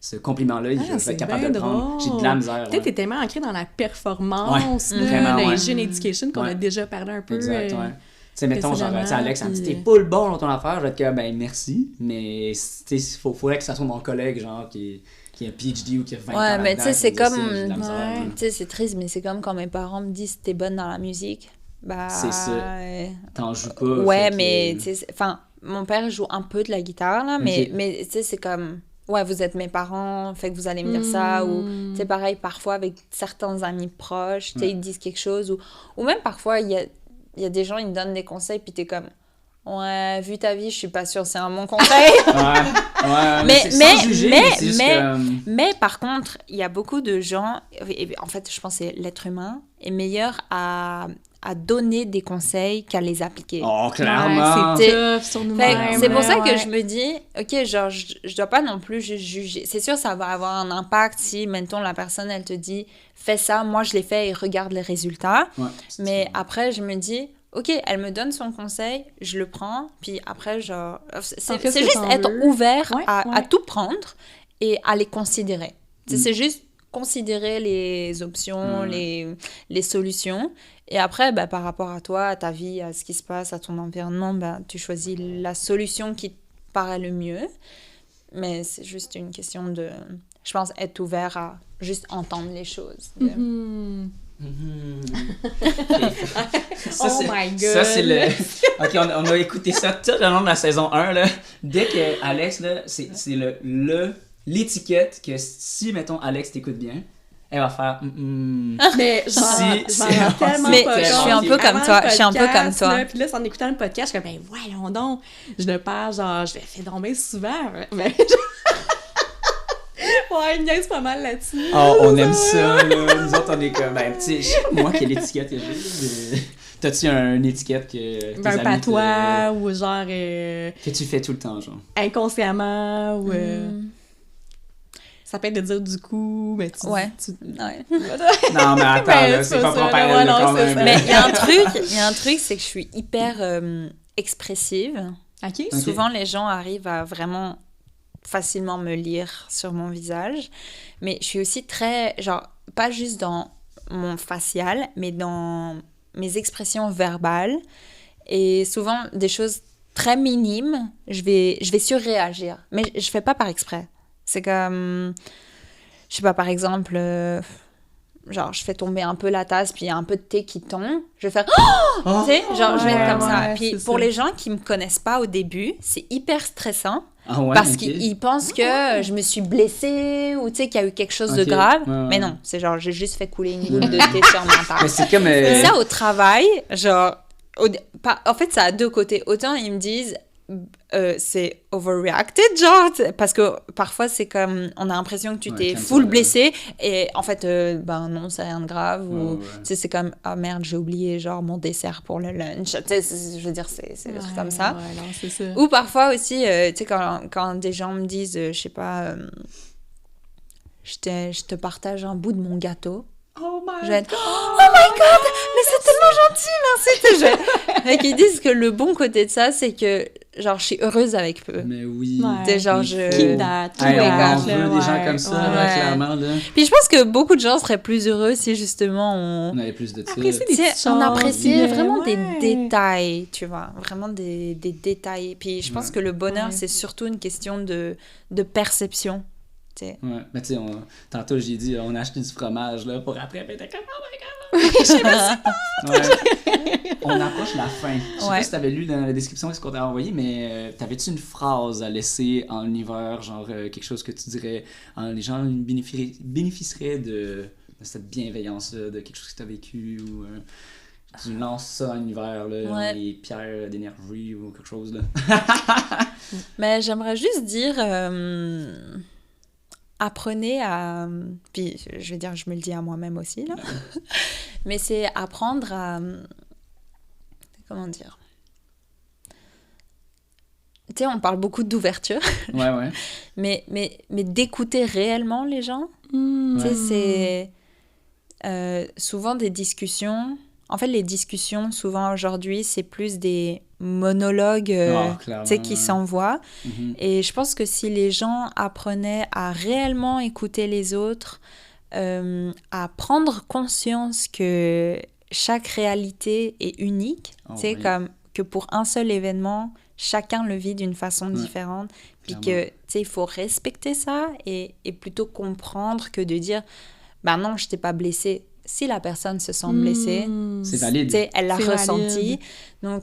[SPEAKER 3] ce compliment-là, je vais être capable de le prendre. J'ai de la misère.
[SPEAKER 1] Peut-être t'es tellement ancré dans la performance, l'hygiene education qu'on a déjà parlé un peu.
[SPEAKER 3] Exact, ouais. Tu sais, mettons, genre, Alex, elle me dit, t'es pas le bon dans ton affaire, je vais être comme, ben, merci, mais, tu sais, faudrait que ça soit mon collègue, genre, qui a un PhD ou qui a 20 ans.
[SPEAKER 4] Ouais, mais tu sais, c'est comme. Tu sais, c'est triste, mais c'est comme quand mes parents me disent, t'es bonne dans la musique. Bah,
[SPEAKER 3] c'est ça. T'en joues pas.
[SPEAKER 4] Ouais, mais tu sais, enfin, mon père joue un peu de la guitare, là, mais tu sais, c'est comme, ouais, vous êtes mes parents, fait que vous allez me dire ça, ou tu sais, pareil, parfois avec certains amis proches, tu sais, ils disent quelque chose, ou même parfois, il y a des gens, ils me donnent des conseils, puis t'es comme, ouais, vu ta vie, je suis pas sûre, c'est un bon conseil. Mais par contre, il y a beaucoup de gens, en fait, je pense que l'être humain est meilleur à donner des conseils qu'à les appliquer.
[SPEAKER 3] Oh, clairement!
[SPEAKER 1] C'est tough sur nous-mêmes.
[SPEAKER 4] C'est pour ça que je me dis, ok, genre, je dois pas non plus juste juger. C'est sûr, ça va avoir un impact si, mettons, la personne, elle te dit, fais ça, moi je l'ai fait et regarde les résultats. Ouais, mais après, je me dis, ok, elle me donne son conseil, je le prends, puis après, genre, c'est juste être ouvert à tout prendre et à les considérer. C'est juste considérer les options, les solutions. Et après, bah, par rapport à toi, à ta vie, à ce qui se passe, à ton environnement, bah, tu choisis la solution qui te paraît le mieux. Mais c'est juste une question de, je pense, être ouvert à juste entendre les choses.
[SPEAKER 1] My God!
[SPEAKER 3] Ça, c'est le... OK, on a écouté ça tout le long de la saison 1, là. Dès que Alex, là, c'est l'étiquette que si, mettons, Alex t'écoute bien, elle va faire
[SPEAKER 1] mais genre tellement
[SPEAKER 4] mais je suis un peu comme toi,
[SPEAKER 1] puis là en écoutant le podcast je suis comme ben voyons donc je le parle genre je le fais tomber souvent mais ouais il niaise pas mal là-dessus.
[SPEAKER 3] Oh, on aime ça là. Nous autres on est comme ben tu sais moi quelle étiquette que j'ai. T'as-tu une étiquette que tes
[SPEAKER 1] un
[SPEAKER 3] amis
[SPEAKER 1] patois ou genre
[SPEAKER 3] que tu fais tout le temps genre
[SPEAKER 1] inconsciemment ou ça peut être de dire du coup, mais tu...
[SPEAKER 4] Ouais.
[SPEAKER 3] Non, mais attends, là, c'est pas comparable quand même.
[SPEAKER 4] Mais il y a un truc, c'est que je suis hyper expressive.
[SPEAKER 1] OK.
[SPEAKER 4] Souvent, les gens arrivent à vraiment facilement me lire sur mon visage. Mais je suis aussi très, genre, pas juste dans mon facial, mais dans mes expressions verbales. Et souvent, des choses très minimes, je vais surréagir. Mais je fais pas par exprès. C'est comme, je sais pas, par exemple, genre, je fais tomber un peu la tasse, puis il y a un peu de thé qui tombe. Je vais faire, tu sais, genre, je vais être comme ça. Puis pour les gens qui me connaissent pas au début, c'est hyper stressant parce qu'ils pensent que je me suis blessée ou tu sais qu'il y a eu quelque chose de grave. Mais non, c'est genre j'ai juste fait couler une goutte de thé sur ma table.
[SPEAKER 3] Mais c'est comme...
[SPEAKER 4] Et ça, au travail, genre... En fait, ça a deux côtés. Autant, ils me disent... c'est overreacted, genre, parce que parfois c'est comme on a l'impression que tu t'es full blessé et en fait ben non, c'est rien de grave ou tu sais c'est comme ah merde, j'ai oublié genre mon dessert pour le lunch, tu sais, je veux dire c'est des trucs comme ça.
[SPEAKER 1] Non, c'est ça.
[SPEAKER 4] Ou parfois aussi tu sais quand des gens me disent je sais pas je te partage un bout de mon gâteau.
[SPEAKER 1] Oh my
[SPEAKER 4] god! Mais c'est tellement gentil, merci! Et qu'ils disent que le bon côté de ça, c'est que, genre, je suis heureuse avec eux.
[SPEAKER 3] Mais oui!
[SPEAKER 4] Ouais. Genre, je...
[SPEAKER 1] Keep that.
[SPEAKER 3] On veut des gens comme ça, clairement, là.
[SPEAKER 4] Puis je pense que beaucoup de gens seraient plus heureux si, justement, on
[SPEAKER 3] avait plus de ça.
[SPEAKER 4] On appréciait vraiment des détails, tu vois. Vraiment des détails. Puis je pense que le bonheur, c'est surtout une question de perception. T'sais.
[SPEAKER 3] Ouais, mais tu sais, tantôt j'ai dit, on a acheté du fromage là, pour après, ben t'es comme, oh my god! Je sais pas si on approche la fin. Je sais pas si t'avais lu dans la description ce qu'on t'a envoyé, mais t'avais-tu une phrase à laisser en univers, genre quelque chose que tu dirais, les gens bénéficieraient de cette bienveillance-là, de quelque chose que t'as vécu, ou tu lances ça en univers, là, les pierres d'énergie ou quelque chose, là.
[SPEAKER 4] Mais j'aimerais juste dire... apprenez à... Puis, je vais dire, je me le dis à moi-même aussi, là. Mais c'est apprendre à... Comment dire? Tu sais, on parle beaucoup d'ouverture.
[SPEAKER 3] Ouais.
[SPEAKER 4] mais d'écouter réellement les gens. Tu sais, c'est souvent des discussions... En fait, les discussions, souvent aujourd'hui, c'est plus des monologues qui s'envoient. Mm-hmm. Et je pense que si les gens apprenaient à réellement écouter les autres, à prendre conscience que chaque réalité est unique, comme que pour un seul événement, chacun le vit d'une façon différente, puis que il faut respecter ça et plutôt comprendre que de dire « Ben non, je t'ai pas blessée ». Si la personne se sent blessée,
[SPEAKER 3] c'est valide.
[SPEAKER 4] Elle l'a ressenti. Donc,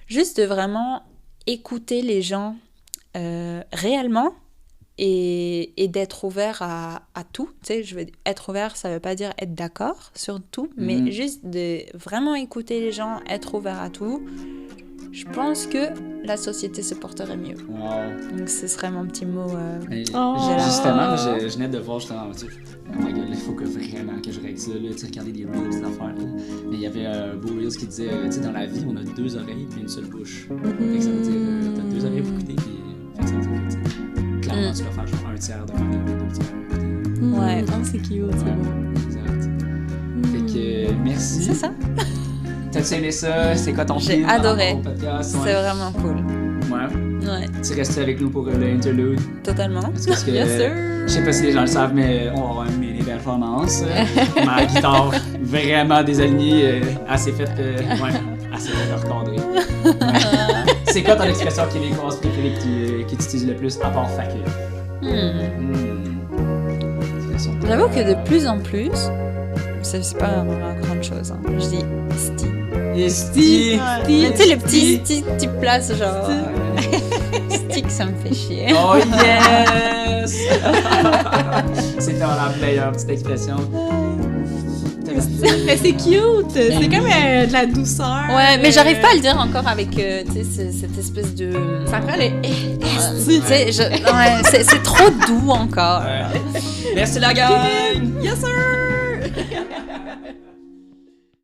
[SPEAKER 4] juste de vraiment écouter les gens réellement et d'être ouvert à tout. Être ouvert, ça ne veut pas dire être d'accord sur tout, mais juste de vraiment écouter les gens, être ouvert à tout. Je pense que la société se porterait mieux. Wow. Donc, ce serait mon petit mot.
[SPEAKER 3] Justement, je venais de voir, justement, oh my god, il faut que vraiment que je règle ça, là, regarder des reels, des affaires. Là. Mais il y avait un beau reels qui disait, tu sais, dans la vie, on a 2 oreilles et une seule bouche. Fait que ça veut dire, t'as 2 oreilles pour écouter, puis ça veut dire que, clairement, tu vas faire genre 1/3 de parler, 2 tiers d'écouter.
[SPEAKER 4] Ouais,
[SPEAKER 1] c'est cute, c'est bon.
[SPEAKER 3] Exact. Fait que, merci.
[SPEAKER 4] C'est ça.
[SPEAKER 3] T'as-tu aimé ça? C'est quoi ton film?
[SPEAKER 4] J'ai adoré.
[SPEAKER 3] Podcast?
[SPEAKER 4] C'est vraiment cool.
[SPEAKER 3] Ouais. Tu restes avec nous pour l'interlude?
[SPEAKER 4] Totalement.
[SPEAKER 3] Parce que,
[SPEAKER 4] yes, sir.
[SPEAKER 3] Je sais pas si les gens le savent, mais on va avoir une mini performance. Ma guitare vraiment désalignée, assez faite recadrée. C'est quoi ton expression québécoise préférée que tu utilises le plus à part fuck you?
[SPEAKER 4] J'avoue que de plus en plus, c'est pas une grande chose, hein. Je dis sti.
[SPEAKER 3] Sti.
[SPEAKER 4] Tu sais, le petit sti, tu places genre. Stick, ça me fait chier.
[SPEAKER 3] Oh yes! C'est la meilleure petite expression.
[SPEAKER 1] Mais c'est cute! C'est comme de la douceur.
[SPEAKER 4] Ouais, mais j'arrive pas à le dire encore avec cette espèce de.
[SPEAKER 1] Ça prend les.
[SPEAKER 4] C'est trop doux encore.
[SPEAKER 3] Merci la gang!
[SPEAKER 1] Yes, sir!